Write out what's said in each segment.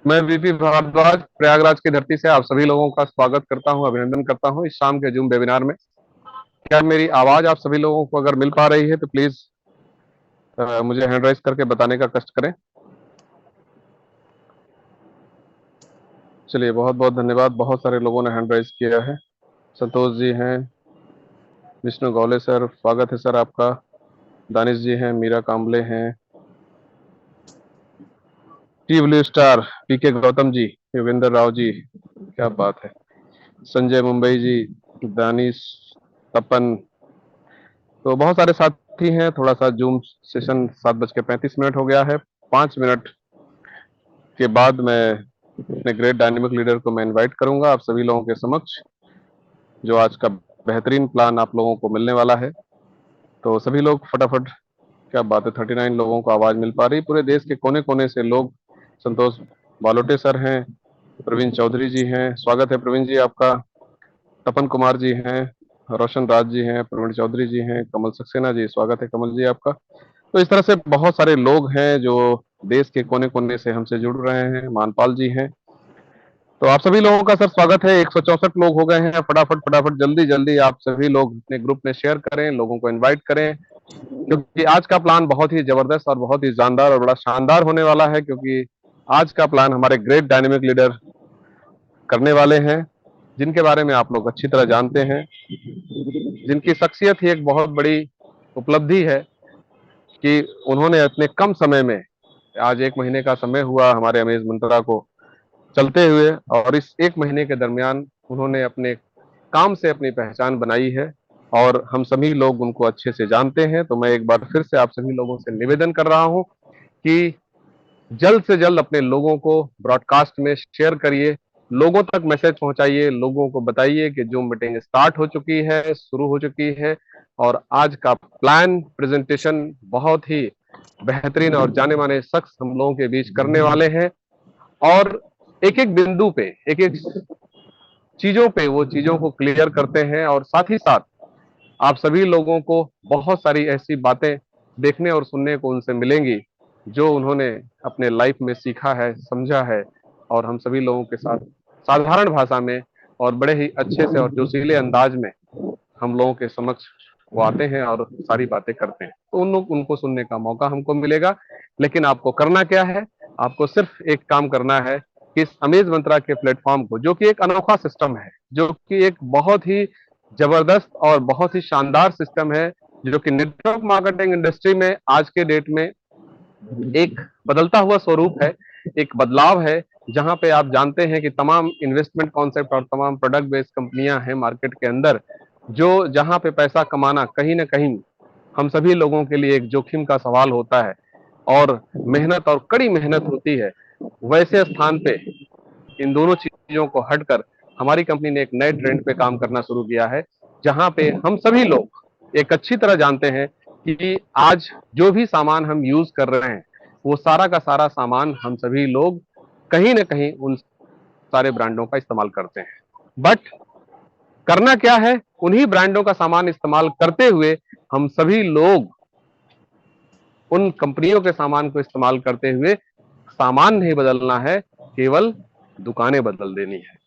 मैं वीपी भारद्वाज प्रयागराज की धरती से आप सभी लोगों का स्वागत करता हूं, अभिनंदन करता हूं इस शाम के जूम वेबिनार में। क्या मेरी आवाज आप सभी लोगों को अगर मिल पा रही है तो प्लीज मुझे हैंड राइज करके बताने का कष्ट करें। चलिए, बहुत बहुत धन्यवाद। बहुत सारे लोगों ने हैंड राइज किया है। संतोष जी हैं, विष्णु गौले सर, स्वागत है सर आपका। दानिश जी हैं, मीरा काम्बले हैं, टी ब्लू स्टार, पीके गौतम जी, योगेंद्र राव जी, क्या बात है, संजय मुंबई जी, दानिश, तपन। तो बहुत सारे साथी हैं। थोड़ा सा जूम सेशन 7:35 हो गया है। 5 मिनट के बाद मैं अपने ग्रेट डायनेमिक लीडर को मैं इनवाइट करूंगा आप सभी लोगों के समक्ष, जो आज का बेहतरीन प्लान आप लोगों को मिलने वाला है। तो सभी लोग फटाफट, क्या बात है, 39 लोगों को आवाज मिल पा रही, पूरे देश के कोने कोने से लोग। संतोष बालोटे सर हैं, प्रवीण चौधरी जी हैं, स्वागत है प्रवीण जी आपका। तपन कुमार जी हैं, रोशन राज जी हैं, प्रवीण चौधरी जी हैं, कमल सक्सेना जी, स्वागत है कमल जी आपका। तो इस तरह से बहुत सारे लोग हैं जो देश के कोने कोने से हमसे जुड़ रहे हैं। मानपाल जी हैं। तो आप सभी लोगों का सर स्वागत है। 164 लोग हो गए हैं। फटाफट फटाफट जल्दी जल्दी आप सभी लोग अपने ग्रुप में शेयर करें, लोगों को इनवाइट करें, क्योंकि आज का प्लान बहुत ही जबरदस्त और बहुत ही जानदार और बड़ा शानदार होने वाला है। क्योंकि आज का प्लान हमारे ग्रेट डायनेमिक लीडर करने वाले हैं, जिनके बारे में आप लोग अच्छी तरह जानते हैं, जिनकी शख्सियत ही एक बहुत बड़ी उपलब्धि है कि उन्होंने अपने कम समय में, आज 1 महीने का समय हुआ हमारे अमेज मंत्रा को चलते हुए, और इस 1 महीने के दरमियान उन्होंने अपने काम से अपनी पहचान बनाई है और हम सभी लोग उनको अच्छे से जानते हैं। तो मैं एक बार फिर से आप सभी लोगों से निवेदन कर रहा हूं कि जल्द से जल्द अपने लोगों को ब्रॉडकास्ट में शेयर करिए, लोगों तक मैसेज पहुंचाइए, लोगों को बताइए कि जूम मीटिंग स्टार्ट हो चुकी है, शुरू हो चुकी है, और आज का प्लान प्रेजेंटेशन बहुत ही बेहतरीन और जाने माने शख्स हम लोगों के बीच करने वाले हैं। और एक एक बिंदु पे, एक एक चीजों पे वो चीजों को क्लियर करते हैं, और साथ ही साथ आप सभी लोगों को बहुत सारी ऐसी बातें देखने और सुनने को उनसे मिलेंगी जो उन्होंने अपने लाइफ में सीखा है, समझा है, और हम सभी लोगों के साथ साधारण भाषा में और बड़े ही अच्छे से और जोशीले अंदाज में हम लोगों के समक्ष वो आते हैं और सारी बातें करते हैं। तो उन लोग उनको सुनने का मौका हमको मिलेगा। लेकिन आपको करना क्या है? आपको सिर्फ एक काम करना है कि इस अमेज मंत्रा के प्लेटफॉर्म को, जो कि एक अनोखा सिस्टम है, जो कि एक बहुत ही जबरदस्त और बहुत ही शानदार सिस्टम है, जो कि नेटवर्क मार्केटिंग इंडस्ट्री में आज के डेट में एक बदलता हुआ स्वरूप है, एक बदलाव है, जहां पे आप जानते हैं कि तमाम इन्वेस्टमेंट कॉन्सेप्ट और तमाम प्रोडक्ट बेस्ड कंपनियां हैं मार्केट के अंदर, जो जहां पे पैसा कमाना कहीं ना कहीं हम सभी लोगों के लिए एक जोखिम का सवाल होता है और मेहनत और कड़ी मेहनत होती है। वैसे स्थान पे इन दोनों चीजों को हटकर हमारी कंपनी ने एक नए ट्रेंड पे काम करना शुरू किया है, जहां पे हम सभी लोग एक अच्छी तरह जानते हैं कि आज जो भी सामान हम यूज कर रहे हैं, वो सारा का सारा सामान हम सभी लोग कहीं ना कहीं उन सारे ब्रांडों का इस्तेमाल करते हैं। बट करना क्या है? उन्हीं ब्रांडों का सामान इस्तेमाल करते हुए हम सभी लोग उन कंपनियों के सामान को इस्तेमाल करते हुए सामान नहीं बदलना है, केवल दुकानें बदल देनी है।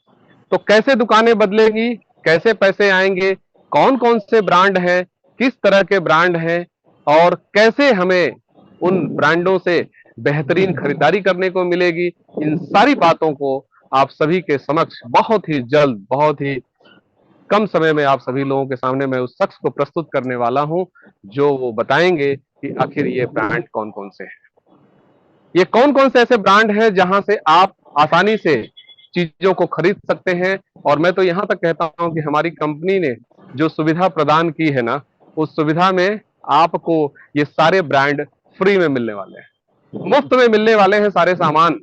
तो कैसे दुकानें बदलेगी, कैसे पैसे आएंगे, कौन कौन से ब्रांड हैं, किस तरह के ब्रांड हैं, और कैसे हमें उन ब्रांडों से बेहतरीन खरीदारी करने को मिलेगी, इन सारी बातों को आप सभी के समक्ष बहुत ही जल्द, बहुत ही कम समय में आप सभी लोगों के सामने मैं उस शख्स को प्रस्तुत करने वाला हूं, जो वो बताएंगे कि आखिर ये ब्रांड कौन कौन से हैं, ये कौन कौन से ऐसे ब्रांड हैं जहां से आप आसानी से चीजों को खरीद सकते हैं। और मैं तो यहां तक कहता हूं कि हमारी कंपनी ने जो सुविधा प्रदान की है ना, उस सुविधा में आपको ये सारे ब्रांड फ्री में मिलने वाले हैं, मुफ्त में मिलने वाले हैं सारे सामान।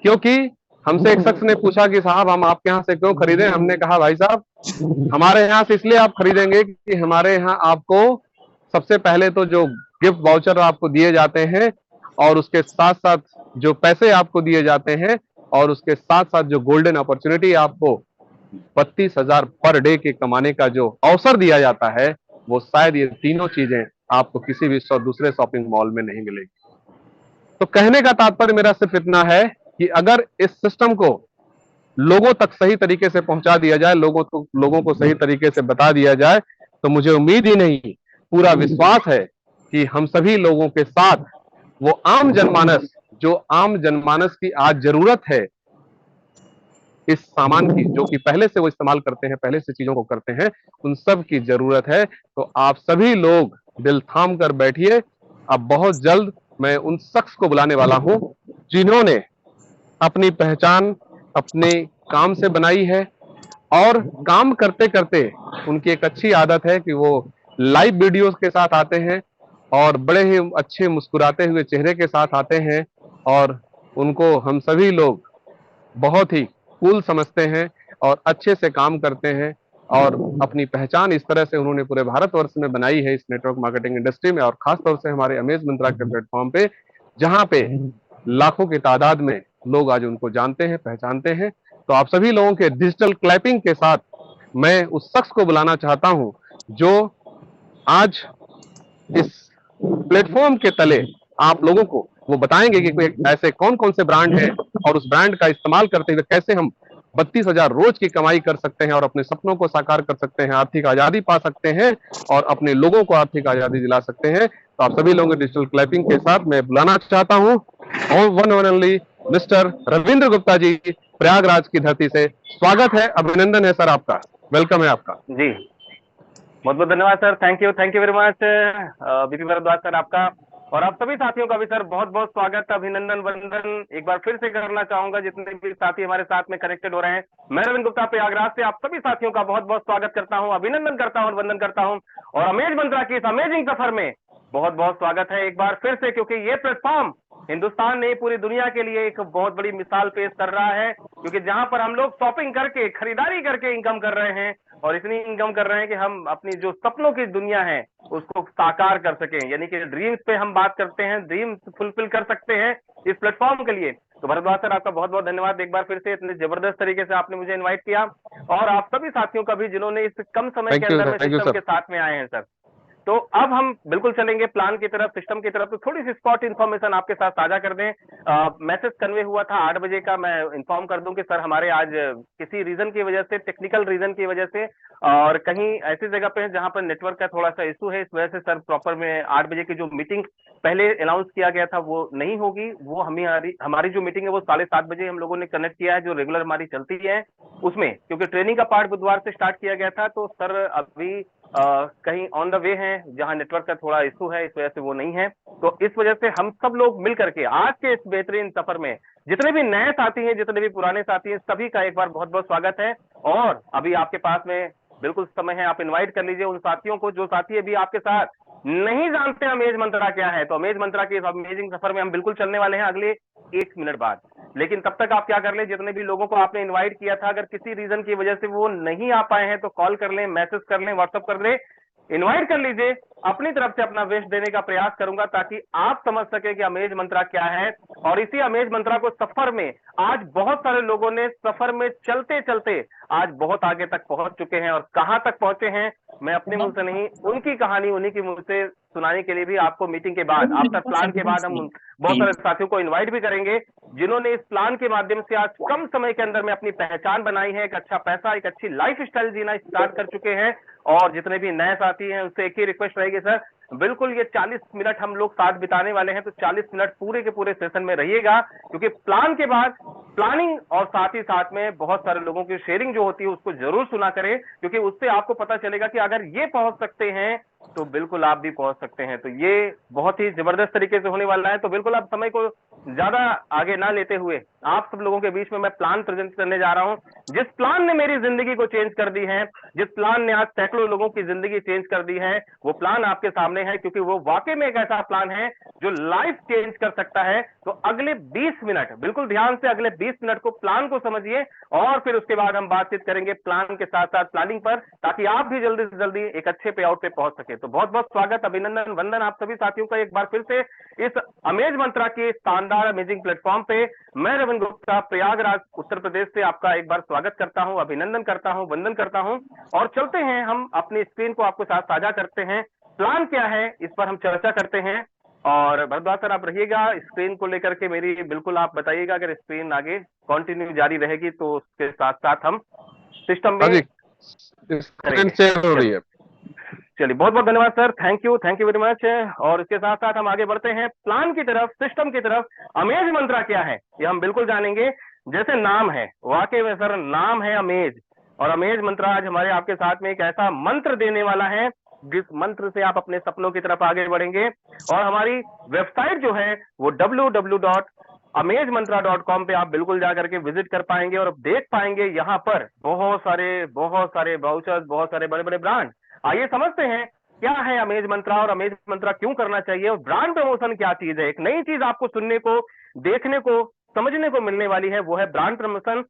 क्योंकि हमसे एक शख्स ने पूछा कि साहब हम आपके यहाँ से क्यों खरीदें? हमने कहा भाई साहब, हमारे यहाँ से इसलिए आप खरीदेंगे कि हमारे यहाँ आपको सबसे पहले तो जो गिफ्ट वाउचर आपको दिए जाते हैं, और उसके साथ साथ जो पैसे आपको दिए जाते हैं, और उसके साथ साथ जो गोल्डन अपॉर्चुनिटी आपको 32,000 पर डे के कमाने का जो अवसर दिया जाता है, वो शायद ये तीनों चीजें आपको किसी भी दूसरे शॉपिंग मॉल में नहीं मिलेगी। तो कहने का तात्पर्य मेरा सिर्फ इतना है कि अगर इस सिस्टम को लोगों तक सही तरीके से पहुंचा दिया जाए, लोगों को सही तरीके से बता दिया जाए, तो मुझे उम्मीद ही नहीं, पूरा विश्वास है कि हम सभी लोगों के साथ वो आम जनमानस, जो आम जनमानस की आज जरूरत है इस सामान की, जो कि पहले से वो इस्तेमाल करते हैं, पहले से चीजों को करते हैं, उन सब की जरूरत है। तो आप सभी लोग दिल थाम कर बैठिए। अब बहुत जल्द मैं उन शख्स को बुलाने वाला हूं जिन्होंने अपनी पहचान अपने काम से बनाई है, और काम करते करते उनकी एक अच्छी आदत है कि वो लाइव वीडियोस के साथ आते हैं और बड़े ही अच्छे मुस्कुराते हुए चेहरे के साथ आते हैं, और उनको हम सभी लोग बहुत ही कूल समझते हैं और अच्छे से काम करते हैं। और अपनी पहचान इस तरह से उन्होंने पूरे भारतवर्ष में बनाई है इस नेटवर्क मार्केटिंग इंडस्ट्री में, और खासतौर से हमारे अमेज मंत्रा के प्लेटफॉर्म पे, जहां पे लाखों की तादाद में लोग आज उनको जानते हैं, पहचानते हैं। तो आप सभी लोगों के डिजिटल क्लैपिंग के साथ मैं उस शख्स को बुलाना चाहता हूं जो आज इस प्लेटफॉर्म के तले आप लोगों को वो बताएंगे कि ऐसे कौन कौन से ब्रांड हैं, और उस ब्रांड का इस्तेमाल करते हुए कैसे हम 32,000 रोज की कमाई कर सकते हैं और अपने सपनों को साकार कर सकते हैं, आर्थिक आजादी पा सकते हैं और अपने लोगों को आर्थिक आजादी दिला सकते हैं। तो आप सभी लोगों के डिजिटल क्लैपिंग के साथ मैं बुलाना चाहता हूं और one and only mister Ravindra Gupta ji, Prayagraj की धरती से। स्वागत है, अभिनंदन है सर आपका, वेलकम है आपका जी। बहुत बहुत धन्यवाद sir, thank you very much BP Bhardwaj sir आपका, और आप सभी साथियों का भी सर बहुत बहुत स्वागत, अभिनंदन, वंदन एक बार फिर से करना चाहूंगा जितने भी साथी हमारे साथ में कनेक्टेड हो रहे हैं। मैं रविंद्र गुप्ता प्रयागराज से आप सभी साथियों का बहुत बहुत स्वागत करता हूं, अभिनंदन करता हूं, वंदन करता हूं, और अमेज मंत्रा की इस अमेजिंग सफर में बहुत बहुत स्वागत है एक बार फिर से, क्योंकि ये प्लेटफॉर्म हिंदुस्तान ने पूरी दुनिया के लिए एक बहुत बड़ी मिसाल पेश कर रहा है, क्योंकि जहां पर हम लोग शॉपिंग करके, खरीदारी करके इनकम कर रहे हैं, और इतनी इनकम कर रहे हैं कि हम अपनी जो सपनों की दुनिया है उसको साकार कर सकें, यानी कि ड्रीम्स पे हम बात करते हैं, ड्रीम्स फुलफिल कर सकते हैं इस प्लेटफॉर्म के लिए। तो भारद्वाज सर आपका बहुत बहुत धन्यवाद एक बार फिर से, इतने जबरदस्त तरीके से आपने मुझे इन्वाइट किया, और आप सभी साथियों का भी जिन्होंने इस कम समय के अंदर में सिस्टम के साथ में आए हैं सर। तो अब हम बिल्कुल चलेंगे प्लान की तरफ, सिस्टम की तरफ। तो थोड़ी सी स्पॉट इन्फॉर्मेशन आपके साथ साझा कर दें। मैसेज कन्वे हुआ था 8 बजे का, मैं इन्फॉर्म कर दूं कि सर हमारे आज किसी रीजन की वजह से, टेक्निकल रीजन की वजह से, और कहीं ऐसी जगह पे है जहां पर नेटवर्क का थोड़ा सा इशू है, इस वजह से सर प्रॉपर में 8 बजे की जो मीटिंग पहले अनाउंस किया गया था वो नहीं होगी। वो हमारी जो मीटिंग है वो 7:30 बजे हम लोगों ने कनेक्ट किया है, जो रेगुलर हमारी चलती है उसमें, क्योंकि ट्रेनिंग का पार्ट बुधवार से स्टार्ट किया गया था। तो सर अभी कहीं ऑन द वे हैं जहां नेटवर्क का थोड़ा इशू है, इस वजह से वो नहीं है। तो इस वजह से हम सब लोग मिल करके आज के इस बेहतरीन सफर में, जितने भी नए साथी हैं, जितने भी पुराने साथी हैं, सभी का एक बार बहुत बहुत स्वागत है। और अभी आपके पास में बिल्कुल समय है, आप इनवाइट कर लीजिए उन साथियों को, जो साथी अभी आपके साथ नहीं जानते अमेज मंत्रा क्या है। तो अमेज मंत्रा के इस अमेजिंग सफर में हम बिल्कुल चलने वाले हैं अगले 1 मिनट बाद। लेकिन तब तक आप क्या कर लें, जितने भी लोगों को आपने इनवाइट किया था, अगर किसी रीजन की वजह से वो नहीं आ पाए हैं तो कॉल कर लें, मैसेज कर लें, व्हाट्सअप कर लें, इनवाइट कर लीजिए। अपनी तरफ से अपना बेस्ट देने का प्रयास करूंगा ताकि आप समझ सके कि अमेज मंत्रा क्या है। और इसी अमेज मंत्रा को सफर में आज बहुत सारे लोगों ने सफर में चलते चलते आज बहुत आगे तक पहुंच चुके हैं, और कहां तक पहुंचे हैं मैं अपने मुंह से नहीं, उनकी कहानी उन्हीं की मुंह से सुनाने के लिए भी आपको मीटिंग के बाद, आफ्टर प्लान के बाद, हम बहुत सारे साथियों को इन्वाइट भी करेंगे जिन्होंने इस प्लान के माध्यम से आज कम समय के अंदर में अपनी पहचान बनाई है, एक अच्छा पैसा, एक अच्छी लाइफ स्टाइल जीना स्टार्ट कर चुके हैं। और जितने भी नए साथी हैं उससे एक ही रिक्वेस्ट रहेगी सर, बिल्कुल ये 40 मिनट हम लोग साथ बिताने वाले हैं, तो 40 मिनट पूरे के पूरे सेशन में रहिएगा, क्योंकि प्लान के बाद प्लानिंग और साथ ही साथ में बहुत सारे लोगों की शेयरिंग जो होती है उसको जरूर सुना करें, क्योंकि उससे आपको पता चलेगा कि अगर ये पहुंच सकते हैं तो बिल्कुल आप भी पहुंच सकते हैं। तो ये बहुत ही जबरदस्त तरीके से होने वाला है। तो बिल्कुल आप समय को ज्यादा आगे ना लेते हुए आप सब लोगों के बीच में मैं प्लान प्रेजेंट करने जा रहा हूं, जिस प्लान ने मेरी जिंदगी को चेंज कर दी है, जिस प्लान ने आज सैकड़ों लोगों की जिंदगी चेंज कर दी है, वो प्लान आपके सामने है, क्योंकि वो वाकई में एक ऐसा प्लान है जो लाइफ चेंज कर सकता है। तो अगले 20 मिनट बिल्कुल ध्यान से, अगले 20 मिनट को प्लान को समझिए, और फिर उसके बाद हम बातचीत करेंगे प्लान के साथ साथ प्लानिंग पर, ताकि आप भी जल्दी से जल्दी एक अच्छे पे आउट पे पहुंच सके। तो बहुत बहुत स्वागत, अभिनंदन, वंदन आप सभी साथियों का एक बार फिर से इस अमेज मंत्रा के शानदार अमेजिंग प्लेटफॉर्म पे। मैं रविंद्र गुप्ता प्रयागराज उत्तर प्रदेश से आपका एक बार स्वागत करता हूं, अभिनंदन करता हूं, वंदन करता हूं, और चलते हैं हम अपनी स्क्रीन को आपको साथ साझा करते हैं। प्लान क्या है इस पर हम चर्चा करते हैं। और भरद्वाज सर आप रहिएगा स्क्रीन को लेकर के मेरी, बिल्कुल आप बताइएगा अगर स्क्रीन आगे कंटिन्यू जारी रहेगी तो उसके साथ साथ हम सिस्टम हाँ में जी, स्क्रीन करेंगे। शेयर हो रही चलिए, है। चलिए बहुत बहुत धन्यवाद sir, thank you very much. और इसके साथ साथ हम आगे बढ़ते हैं प्लान की तरफ, सिस्टम की तरफ। अमेज मंत्रा क्या है ये हम बिल्कुल जानेंगे। जैसे नाम है, वाकई में सर नाम है अमेज, और अमेज मंत्रा आज हमारे आपके साथ में एक ऐसा मंत्र देने वाला है जिस मंत्र से आप अपने सपनों की तरफ आगे बढ़ेंगे। और हमारी वेबसाइट जो है वो www.amazmantra.com पे आप बिल्कुल जाकर के विजिट कर पाएंगे और देख पाएंगे यहाँ पर बहुत सारे वाउचर्स, बहुत सारे बड़े बड़े ब्रांड। आइए समझते हैं क्या है अमेज मंत्रा और अमेज मंत्रा क्यों करना चाहिए और ब्रांड प्रमोशन क्या चीज है। एक नई चीज आपको सुनने को, देखने को, समझने को मिलने वाली है, वो है ब्रांड प्रमोशन।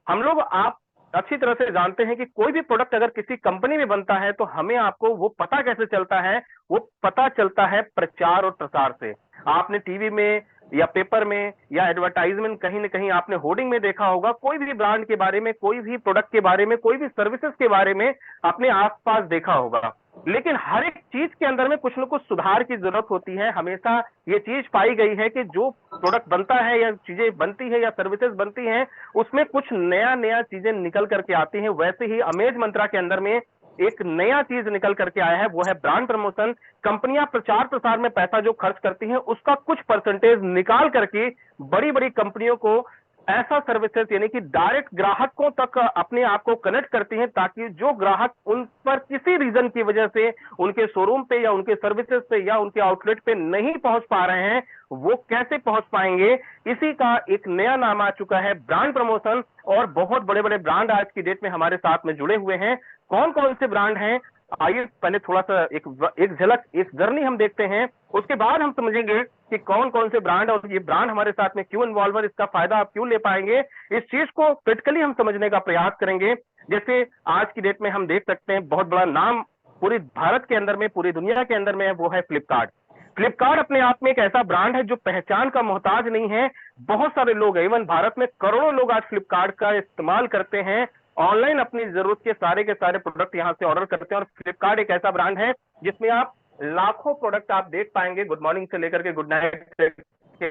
हम लोग आप अच्छी तरह से जानते हैं कि कोई भी प्रोडक्ट अगर किसी कंपनी में बनता है तो हमें आपको वो पता कैसे चलता है, वो पता चलता है प्रचार और प्रसार से। आपने टीवी में या पेपर में या एडवर्टाइजमेंट कहीं ना कहीं आपने होर्डिंग में देखा होगा, कोई भी ब्रांड के बारे में, कोई भी प्रोडक्ट के बारे में, कोई भी सर्विसेज के बारे में अपने आसपास देखा होगा। लेकिन हर एक चीज के अंदर में कुछ न कुछ सुधार की जरूरत होती है। हमेशा ये चीज पाई गई है कि जो प्रोडक्ट बनता है या चीजें बनती है या सर्विसेज बनती हैं, उसमें कुछ नया नया चीजें निकल करके आती हैं। वैसे ही अमेज मंत्रा के अंदर में एक नया चीज निकल करके आया है, वो है ब्रांड प्रमोशन। कंपनियां प्रचार प्रसार में पैसा जो खर्च करती हैं उसका कुछ परसेंटेज निकाल करके बड़ी बड़ी कंपनियों को ऐसा सर्विसेज यानी कि डायरेक्ट ग्राहकों तक अपने आप को कनेक्ट करती हैं, ताकि जो ग्राहक उन पर किसी रीजन की वजह से उनके शोरूम पे या उनके सर्विसेज पे या उनके आउटलेट पे नहीं पहुंच पा रहे हैं, वो कैसे पहुंच पाएंगे। इसी का एक नया नाम आ चुका है ब्रांड प्रमोशन। और बहुत बड़े बड़े ब्रांड आज की डेट में हमारे साथ में जुड़े हुए हैं। कौन कौन से ब्रांड हैं, आइए पहले थोड़ा सा एक झलक, एक जर्नी हम देखते हैं, उसके बाद हम समझेंगे कि कौन कौन से ब्रांड और ये ब्रांड हमारे साथ में क्यों इन्वॉल्व है, इसका फायदा आप क्यों ले पाएंगे। इस चीज को क्रिटिकली हम समझने का प्रयास करेंगे। जैसे आज की डेट में हम देख सकते हैं बहुत बड़ा नाम पूरी भारत के अंदर में, पूरी दुनिया के अंदर में है, वो है फ्लिपकार्ट। फ्लिपकार्ट अपने आप में एक ऐसा ब्रांड है जो पहचान का मोहताज नहीं है। बहुत सारे लोग, इवन भारत में करोड़ों लोग आज फ्लिपकार्ट का इस्तेमाल करते हैं, ऑनलाइन अपनी जरूरत के सारे प्रोडक्ट यहां से ऑर्डर करते हैं। और फ्लिपकार्ट एक ऐसा ब्रांड है जिसमें आप लाखों प्रोडक्ट आप देख पाएंगे, गुड मॉर्निंग से लेकर के गुड नाइट के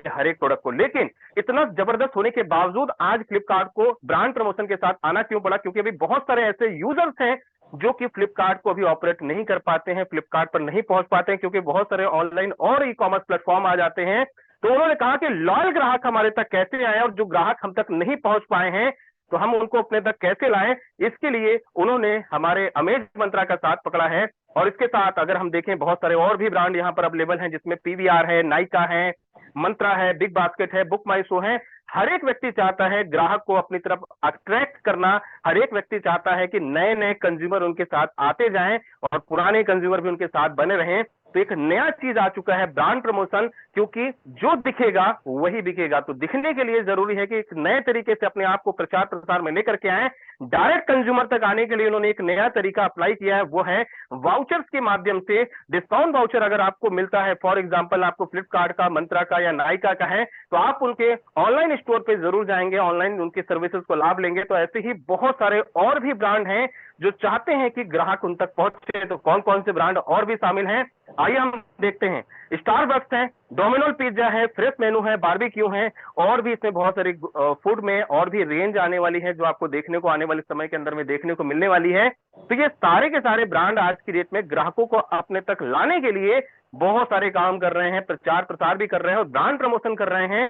हर एक प्रोडक्ट को। लेकिन इतना जबरदस्त होने के बावजूद आज फ्लिपकार्ट को ब्रांड प्रमोशन के साथ आना क्यों पड़ा, क्योंकि अभी बहुत सारे ऐसे यूजर्स हैं जो कि फ्लिपकार्ट को अभी ऑपरेट नहीं कर पाते हैं, फ्लिपकार्ट पर नहीं पहुंच पाते हैं, क्योंकि बहुत सारे ऑनलाइन और ई कॉमर्स प्लेटफॉर्म आ जाते हैं। तो उन्होंने कहा कि लॉयल ग्राहक हमारे तक कैसे आए, और जो ग्राहक हम तक नहीं पहुंच पाए हैं तो हम उनको अपने तक कैसे लाएं। इसके लिए उन्होंने हमारे अमेज मंत्रा का साथ पकड़ा है। और इसके साथ अगर हम देखें बहुत सारे और भी ब्रांड यहां पर अवेलेबल हैं, जिसमें पीवीआर है, नाइका है, मंत्रा है, बिग बास्केट है, बुक माई शो है। हर एक व्यक्ति चाहता है ग्राहक को अपनी तरफ अट्रैक्ट करना, हर एक व्यक्ति चाहता है कि नए नए कंज्यूमर उनके साथ आते जाएं और पुराने कंज्यूमर भी उनके साथ बने रहें। तो एक नया चीज आ चुका है ब्रांड प्रमोशन, क्योंकि जो दिखेगा वही बिकेगा। तो दिखने के लिए जरूरी है कि एक नए तरीके से अपने आप को प्रचार प्रसार में लेकर के आए। डायरेक्ट कंज्यूमर तक आने के लिए उन्होंने एक नया तरीका अप्लाई किया है, वो है वाउचर्स के माध्यम से। डिस्काउंट वाउचर अगर आपको मिलता है, फॉर एग्जांपल आपको फ्लिपकार्ट का, मंत्रा का या नाइका का है, तो आप उनके ऑनलाइन स्टोर पे जरूर जाएंगे, ऑनलाइन उनके सर्विसेज को लाभ लेंगे। तो ऐसे ही बहुत सारे और भी ब्रांड हैं जो चाहते हैं कि ग्राहक उन तक पहुंचे। तो कौन कौन से ब्रांड और भी शामिल हैं, आइए हम देखते हैं। स्टारबक्स है, डोमिनोज पिज्जा है, फ्रेश मेनू है, बारबेक्यू है, और भी इसमें बहुत सारी फूड में और भी रेंज आने वाली है जो आपको देखने को आने वाले समय के अंदर में देखने को मिलने वाली है। तो ये सारे के सारे ब्रांड आज की डेट में ग्राहकों को अपने तक लाने के लिए बहुत सारे काम कर रहे हैं, प्रचार प्रसार भी कर रहे हैं और ब्रांड प्रमोशन कर रहे हैं।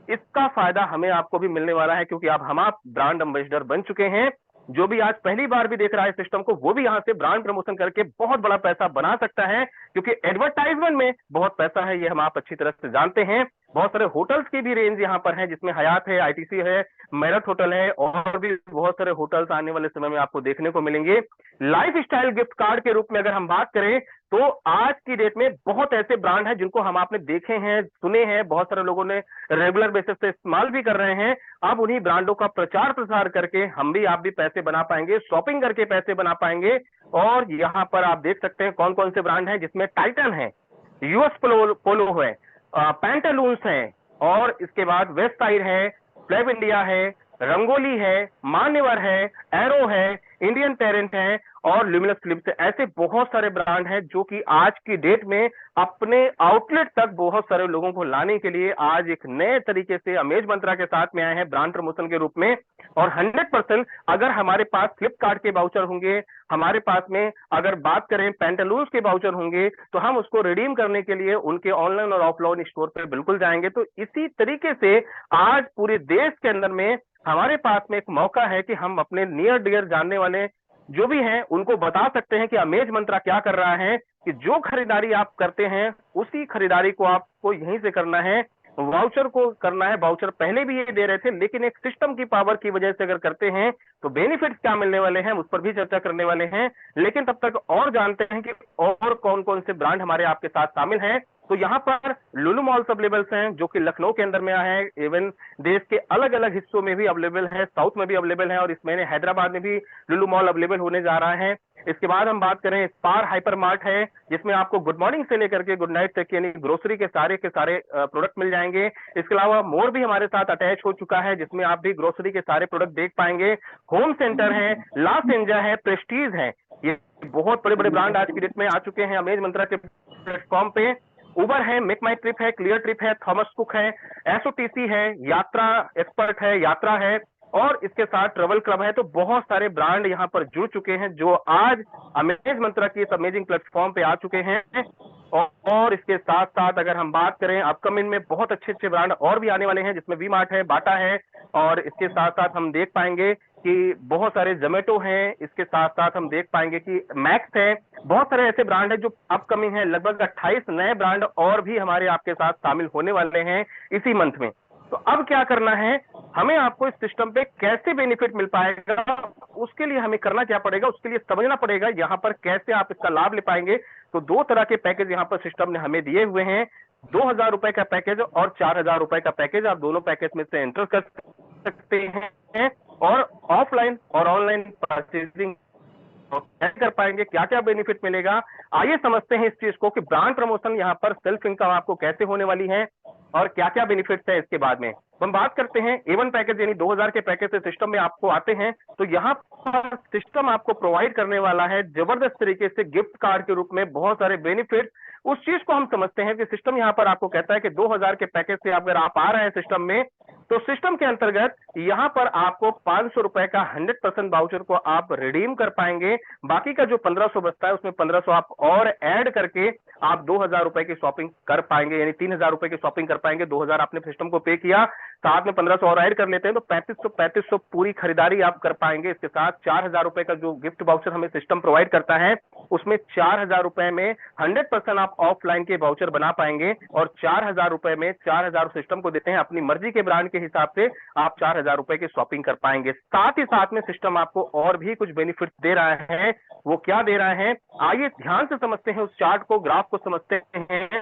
इसका फायदा हमें आपको भी मिलने वाला है, क्योंकि अब हम आप ब्रांड एम्बेसडर बन चुके हैं। जो भी आज पहली बार भी देख रहा है सिस्टम को, वो भी यहां से ब्रांड प्रमोशन करके बहुत बड़ा पैसा बना सकता है, क्योंकि एडवर्टाइजमेंट में बहुत पैसा है, ये हम आप अच्छी तरह से जानते हैं। बहुत सारे होटल्स की भी रेंज यहाँ पर है, जिसमें हयात है, आईटीसी है, मेरठ होटल है, और भी बहुत सारे होटल्स आने वाले समय में आपको देखने को मिलेंगे। लाइफ स्टाइल गिफ्ट कार्ड के रूप में अगर हम बात करें तो आज की डेट में बहुत ऐसे ब्रांड हैं जिनको हम आपने देखे हैं, सुने हैं, बहुत सारे लोगों ने रेगुलर बेसिस पे इस्तेमाल भी कर रहे हैं। अब उन्हीं ब्रांडों का प्रचार प्रसार करके हम भी, आप भी पैसे बना पाएंगे, शॉपिंग करके पैसे बना पाएंगे। और यहाँ पर आप देख सकते हैं कौन कौन से ब्रांड हैं, जिसमें टाइटन है, यूएस पोलो है, पैंटालून्स है, और इसके बाद वेस्ट साइड है, फ्लैव इंडिया है, रंगोली है, मान्यवर है, एरो है, इंडियन टैरेंट है और ल्यूमिनस फिलिप्स है। ऐसे बहुत सारे ब्रांड हैं जो कि आज की डेट में अपने आउटलेट तक बहुत सारे लोगों को लाने के लिए आज एक नए तरीके से अमेज मंत्रा के साथ में आए हैं ब्रांड प्रमोशन के रूप में। और 100% अगर हमारे पास फ्लिपकार्ट के वाउचर होंगे, हमारे पास में अगर बात करें पैंटालून्स के वाउचर होंगे, तो हम उसको रिडीम करने के लिए उनके ऑनलाइन और ऑफलाइन स्टोर पे बिल्कुल जाएंगे। तो इसी तरीके से आज पूरे देश के अंदर में हमारे पास में एक मौका है कि हम अपने नियर डियर जानने वाले जो भी हैं उनको बता सकते हैं कि अमेज मंत्रा क्या कर रहा है, कि जो खरीदारी आप करते हैं उसी खरीदारी को आपको यहीं से करना है, वाउचर को करना है। वाउचर पहले भी ये दे रहे थे, लेकिन एक सिस्टम की पावर की वजह से अगर करते हैं तो बेनिफिट्स क्या मिलने वाले हैं उस पर भी चर्चा करने वाले हैं। लेकिन तब तक और जानते हैं कि और कौन कौन से ब्रांड हमारे आपके साथ शामिल हैं। तो यहाँ पर लुलु मॉल्स अवेलेबल हैं जो कि लखनऊ के अंदर में है, इवन देश के अलग अलग हिस्सों में भी अवेलेबल है, साउथ में भी अवेलेबल है, और इस महीने हैदराबाद में भी लुलु मॉल अवेलेबल होने जा रहा है। इसके बाद हम बात करें स्पार हाइपर मार्ट है, जिसमें आपको गुड मॉर्निंग से लेकर के गुड नाइट तक यानी ग्रोसरी के सारे प्रोडक्ट मिल जाएंगे। इसके अलावा मोर भी हमारे साथ अटैच हो चुका है, जिसमें आप भी ग्रोसरी के सारे प्रोडक्ट देख पाएंगे। होम सेंटर है, ला सेंजा है, प्रेस्टीज है, ये बहुत बड़े बड़े ब्रांड आज की डेट में आ चुके हैं अमेज मंत्रा के प्लेटफॉर्म पे। उबर है, मेक माई ट्रिप है, क्लियर ट्रिप है, थॉमस कुक है, एसओटीसी है, यात्रा एक्सपर्ट है, यात्रा है, और इसके साथ ट्रेवल क्लब है। तो बहुत सारे ब्रांड यहाँ पर जुड़ चुके हैं जो आज अमेज मंत्रा की इस अमेजिंग प्लेटफॉर्म पे आ चुके हैं। और इसके साथ साथ अगर हम बात करें अपकमिंग में बहुत अच्छे अच्छे ब्रांड और भी आने वाले हैं, जिसमें वी मार्ट है, बाटा है, और इसके साथ साथ हम देख पाएंगे कि बहुत सारे जोमेटो हैं। इसके साथ साथ हम देख पाएंगे कि मैक्स है। बहुत सारे ऐसे ब्रांड है जो अपकमिंग है। लगभग 28 नए ब्रांड और भी हमारे आपके साथ शामिल होने वाले हैं इसी मंथ में। तो अब क्या करना है, हमें आपको इस सिस्टम पे कैसे बेनिफिट मिल पाएगा, उसके लिए हमें करना क्या पड़ेगा, उसके लिए समझना पड़ेगा यहाँ पर कैसे आप इसका लाभ ले पाएंगे। तो दो तरह के पैकेज यहाँ पर सिस्टम ने हमें दिए हुए हैं, 2000 रुपए का पैकेज और 4000 रुपए का पैकेज। आप दोनों पैकेज में से एंटर कर सकते हैं और ऑफलाइन और ऑनलाइन परचेजिंग कैसे कर पाएंगे, क्या क्या बेनिफिट मिलेगा। आइए समझते हैं इस चीज को कि ब्रांड प्रमोशन यहाँ पर सेल्फ इनकम आपको कैसे होने वाली है और क्या क्या बेनिफिट्स है। इसके बाद में हम बात करते हैं A1 पैकेज यानी 2000 के पैकेज से सिस्टम में आपको आते हैं। तो यहाँ पर सिस्टम आपको प्रोवाइड करने वाला है जबरदस्त तरीके से गिफ्ट कार्ड के रूप में बहुत सारे बेनिफिट। उस चीज को हम समझते हैं कि सिस्टम यहाँ पर आपको कहता है कि 2000 के पैकेज से अगर आप आ रहे हैं सिस्टम में, तो सिस्टम के अंतर्गत यहाँ पर आपको 500 रुपए का 100% वाउचर को आप रिडीम कर पाएंगे। बाकी का जो 1500 बचता है उसमें 1500 आप और ऐड करके आप 2000 रुपए की शॉपिंग कर पाएंगे, यानी 3000 रुपए की शॉपिंग कर पाएंगे। 2000 आपने सिस्टम को पे किया, साथ में 1500 और ऐड कर लेते हैं तो 3500 पूरी खरीदारी आप कर पाएंगे। इसके साथ 4000 रुपए का जो गिफ्ट वाउचर हमें सिस्टम प्रोवाइड करता है, उसमें 4000 रुपए में 100% आप ऑफलाइन के वाउचर बना पाएंगे, और 4000 रुपए में 4000 सिस्टम को देते हैं। अपनी मर्जी के ब्रांड के हिसाब से आप 4000 रुपए की शॉपिंग कर पाएंगे। साथ ही साथ में सिस्टम आपको और भी कुछ बेनिफिट दे रहा है। वो क्या दे रहा है, आइए ध्यान से समझते हैं, उस चार्ट को, ग्राफ को समझते हैं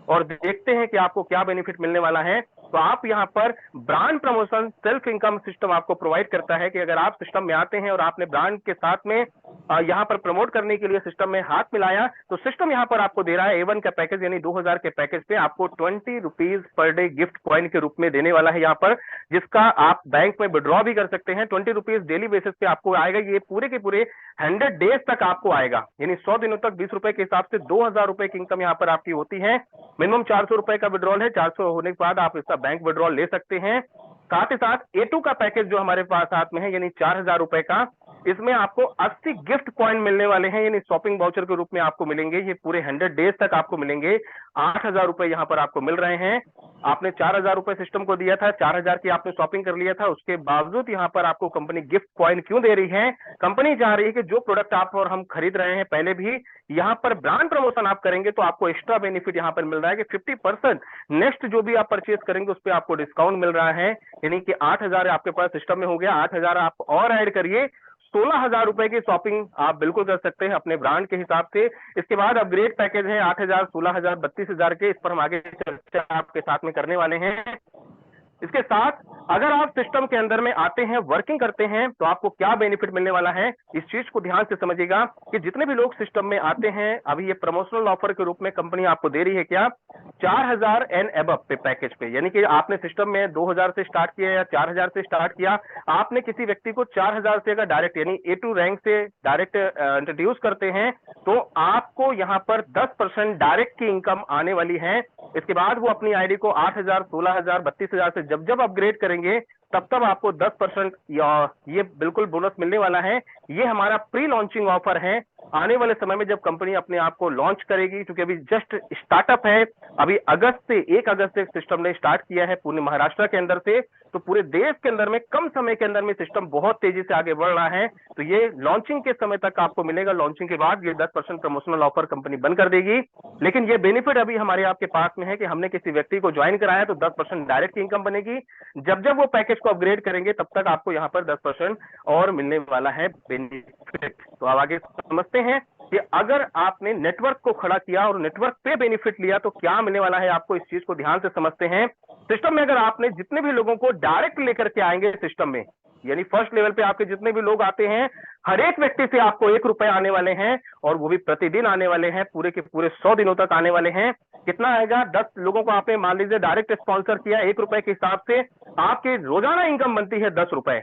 और देखते हैं कि आपको क्या बेनिफिट मिलने वाला है। तो आप यहाँ पर brand promotion self income system आपको प्रोवाइड करता है कि अगर आप सिस्टम में आते हैं और आपने ब्रांड के साथ में यहाँ पर प्रमोट करने के लिए सिस्टम में हाथ मिलाया, तो सिस्टम यहाँ पर आपको दे रहा है A1 का पैकेज यानी 2000 के पैकेज पे आपको 20 rupees per day gift coin के रूप में देने वाला है यहाँ पर, जिसका आप बैंक में विड्रॉ भी कर सकते हैं। 20 रुपीज डेली बेसिस पे आपको आएगा। ये पूरे के पूरे 100 डेज तक आपको आएगा, यानी 100 दिनों तक 20 रुपए के हिसाब से 2000 रुपए की इनकम यहाँ पर आपकी होती है। मिनिमम 400 रुपए का विड्रॉल है, 400 होने के बाद आप इसका बैंक विड्रॉल ले सकते हैं। साथ ही साथ A2 का पैकेज जो हमारे पास हाथ में है यानी 4000 रुपए का, इसमें आपको 80 गिफ्ट कॉइन मिलने वाले हैं, यानी शॉपिंग वाउचर के रूप में आपको मिलेंगे। ये पूरे 100 डेज तक आपको मिलेंगे। 8000 रुपए यहाँ पर आपको मिल रहे हैं। आपने 4000 रुपए सिस्टम को दिया था, 4000 की आपने शॉपिंग कर लिया था, उसके बावजूद यहाँ पर आपको कंपनी गिफ्ट कॉइन क्यों दे रही है? कंपनी चाह रही है कि जो प्रोडक्ट आप और हम खरीद रहे हैं पहले भी, यहाँ पर ब्रांड प्रमोशन आप करेंगे तो आपको एक्स्ट्रा बेनिफिट यहाँ पर मिल रहा है कि 50% नेक्स्ट जो भी आप परचेज करेंगे उस पर आपको डिस्काउंट मिल रहा है। यानी कि 8000 आपके पास सिस्टम में हो गया, 8000 आप और ऐड करिए, 16000 रुपए की शॉपिंग आप बिल्कुल कर सकते हैं अपने ब्रांड के हिसाब से। इसके बाद अपग्रेड पैकेज है 8000, 16000, 32000 के। इस पर हम आगे चर्चा आपके साथ में करने वाले हैं। इसके साथ अगर आप सिस्टम के अंदर में आते हैं, वर्किंग करते हैं, तो आपको क्या बेनिफिट मिलने वाला है, इस चीज को ध्यान से समझिएगा कि जितने भी लोग सिस्टम में आते हैं, अभी ये प्रमोशनल ऑफर के रूप में कंपनी आपको दे रही है क्या, 4000 एंड एबव पे पैकेज पे, यानी कि आपने सिस्टम में 2000 से स्टार्ट किया या 4000 से स्टार्ट किया, आपने किसी व्यक्ति को 4000 से अगर डायरेक्ट यानी A2 रैंक से डायरेक्ट इंट्रोड्यूस करते हैं, तो आपको यहाँ पर 10% डायरेक्ट की इनकम आने वाली है। इसके बाद वो अपनी आईडी को 8000, 16000, 32000 से जब जब अपग्रेड करेंगे, तब तब आपको 10% ये बिल्कुल बोनस मिलने वाला है। ये हमारा प्री लॉन्चिंग ऑफर है। आने वाले समय में जब कंपनी अपने आप को लॉन्च करेगी, क्योंकि अभी जस्ट स्टार्टअप है, अभी 1 अगस्त से सिस्टम ने स्टार्ट किया है पूरे महाराष्ट्र के अंदर से, तो पूरे देश के अंदर में कम समय के अंदर में सिस्टम बहुत तेजी से आगे बढ़ रहा है। तो ये लॉन्चिंग के समय तक आपको मिलेगा, लॉन्चिंग के बाद ये 10% प्रमोशनल ऑफर कंपनी बंद कर देगी। लेकिन ये बेनिफिट अभी हमारे आपके पास में है कि हमने किसी व्यक्ति को ज्वाइन कराया तो 10% डायरेक्ट इनकम बनेगी। जब जब वो पैकेज को अपग्रेड करेंगे, तब तक आपको यहाँ पर 10% और मिलने वाला है बेनिफिट। तो अब आगे समझते हैं कि अगर आपने नेटवर्क को खड़ा किया और नेटवर्क पे बेनिफिट लिया तो क्या मिलने वाला है आपको, इस चीज को ध्यान से समझते हैं। सिस्टम में अगर आपने जितने भी लोगों को डायरेक्ट लेकर के आएंगे सिस्टम में, यानी फर्स्ट लेवल पे आपके जितने भी लोग आते हैं, हर एक व्यक्ति से आपको 1 रुपए आने वाले हैं, और वो भी प्रतिदिन आने वाले हैं, पूरे के पूरे 100 दिनों तक आने वाले हैं। कितना आएगा, 10 लोगों को आपने मान लीजिए डायरेक्ट स्पॉन्सर किया, 1 रुपए के हिसाब से आपकी रोजाना इनकम बनती है 10 रुपए।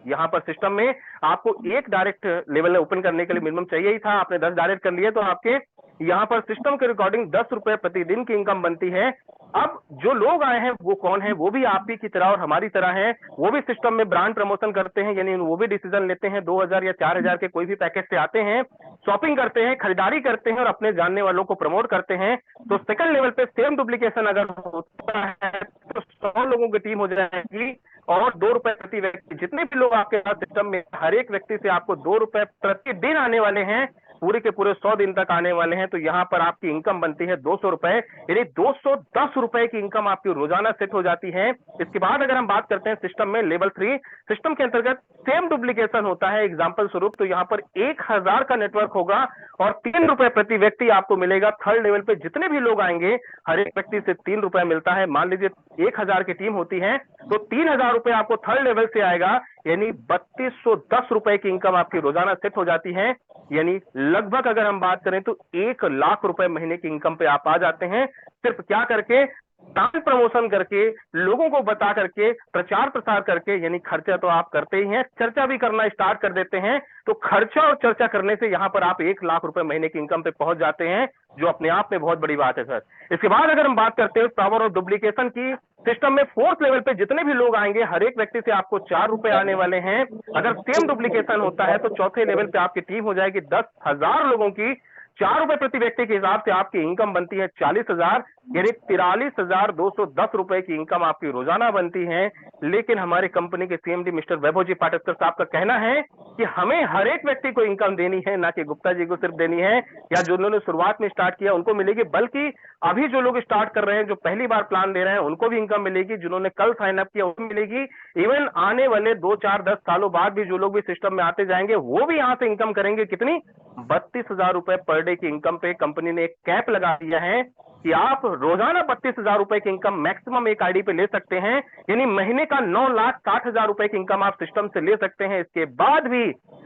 यहाँ पर सिस्टम में आपको एक डायरेक्ट लेवल ओपन करने के लिए मिनिमम चाहिए ही था, आपने 10 डायरेक्ट कर लिए, तो आपके यहाँ पर सिस्टम के रिकॉर्डिंग 10 रुपए प्रतिदिन की इनकम बनती है। अब जो लोग आए हैं वो कौन है, वो भी आप ही की तरह और हमारी तरह हैं, वो भी सिस्टम में ब्रांड प्रमोशन करते हैं, यानी वो भी डिसीजन लेते हैं, 2000 या 4000 के कोई भी पैकेज से आते हैं, शॉपिंग करते हैं, खरीदारी करते हैं और अपने जानने वालों को प्रमोट करते हैं। तो सेकंड लेवल पे सेम डुप्लीकेशन अगर होता है तो 100 लोगों की टीम हो जाएगी, और 2 रुपए प्रति व्यक्ति, जितने भी लोग आपके पास सिस्टम में, हर एक व्यक्ति से आपको 2 रुपए प्रतिदिन आने वाले हैं, पूरे के पूरे 100 दिन तक आने वाले हैं। तो यहाँ पर आपकी इनकम बनती है 200 रुपए, यानी 210 रुपए की इनकम आपकी रोजाना सेट हो जाती है। इसके बाद अगर हम बात करते हैं सिस्टम में लेवल 3, सिस्टम के अंतर्गत सेम डुप्लीकेशन होता है एग्जाम्पल स्वरूप, तो यहाँ पर 1000 का नेटवर्क होगा और 3 रुपए प्रति व्यक्ति आपको मिलेगा। थर्ड लेवल पे जितने भी लोग आएंगे, हर एक व्यक्ति से 3 रुपए मिलता है। मान लीजिए 1000 की टीम होती है, तो 3000 रुपए आपको थर्ड लेवल से आएगा, यानी 3210 रुपए की इनकम आपकी रोजाना सेट हो जाती है। यानी लगभग अगर हम बात करें तो 1 लाख रुपए महीने की इनकम पे आप आ जाते हैं, सिर्फ क्या करके, ब्रांड प्रमोशन करके, लोगों को बता करके, प्रचार प्रसार करके। यानी खर्चा तो आप करते ही हैं, चर्चा भी करना स्टार्ट कर देते हैं, तो खर्चा और चर्चा करने से यहां पर आप 1 लाख रुपए महीने की इनकम पे पहुंच जाते हैं, जो अपने आप में बहुत बड़ी बात है सर। इसके बाद अगर हम बात करते हैं पावर ऑफ डुप्लीकेशन की, सिस्टम में फोर्थ लेवल पे जितने भी लोग आएंगे, हर एक व्यक्ति से आपको 4 रुपए आने वाले हैं। अगर सेम डुप्लीकेशन होता है तो चौथे लेवल पे आपकी टीम हो जाएगी 10,000 लोगों की, 4 रुपए प्रति व्यक्ति के हिसाब से आपकी इनकम बनती है 40,000, यानी 43,210 रुपए की इनकम आपकी रोजाना बनती है। लेकिन हमारी कंपनी के सीएमडी मिस्टर वैभव जी पाटकर साहब का कहना है कि हमें हर एक व्यक्ति को इनकम देनी है, ना कि गुप्ता जी को सिर्फ देनी है, या जो उन्होंने शुरुआत में स्टार्ट किया उनको मिलेगी, बल्कि अभी जो लोग स्टार्ट कर रहे हैं, जो पहली बार प्लान ले रहे हैं, उनको भी इनकम मिलेगी, जिन्होंने कल साइन अप किया उनको मिलेगी। इवन आने वाले 2, 4, 10 सालों बाद भी जो लोग भी सिस्टम में आते जाएंगे, वो भी यहाँ से इनकम करेंगे। कितनी? 32,000 रुपए पर डे की इनकम पे कंपनी ने एक कैप लगा दिया है कि आप रोजाना 32,000 रुपए की इनकम मैक्सिमम एक आईडी पे ले सकते हैं, यानी महीने का 9,60,000 रुपए की इनकम आप सिस्टम से ले सकते हैं। इसके बाद भी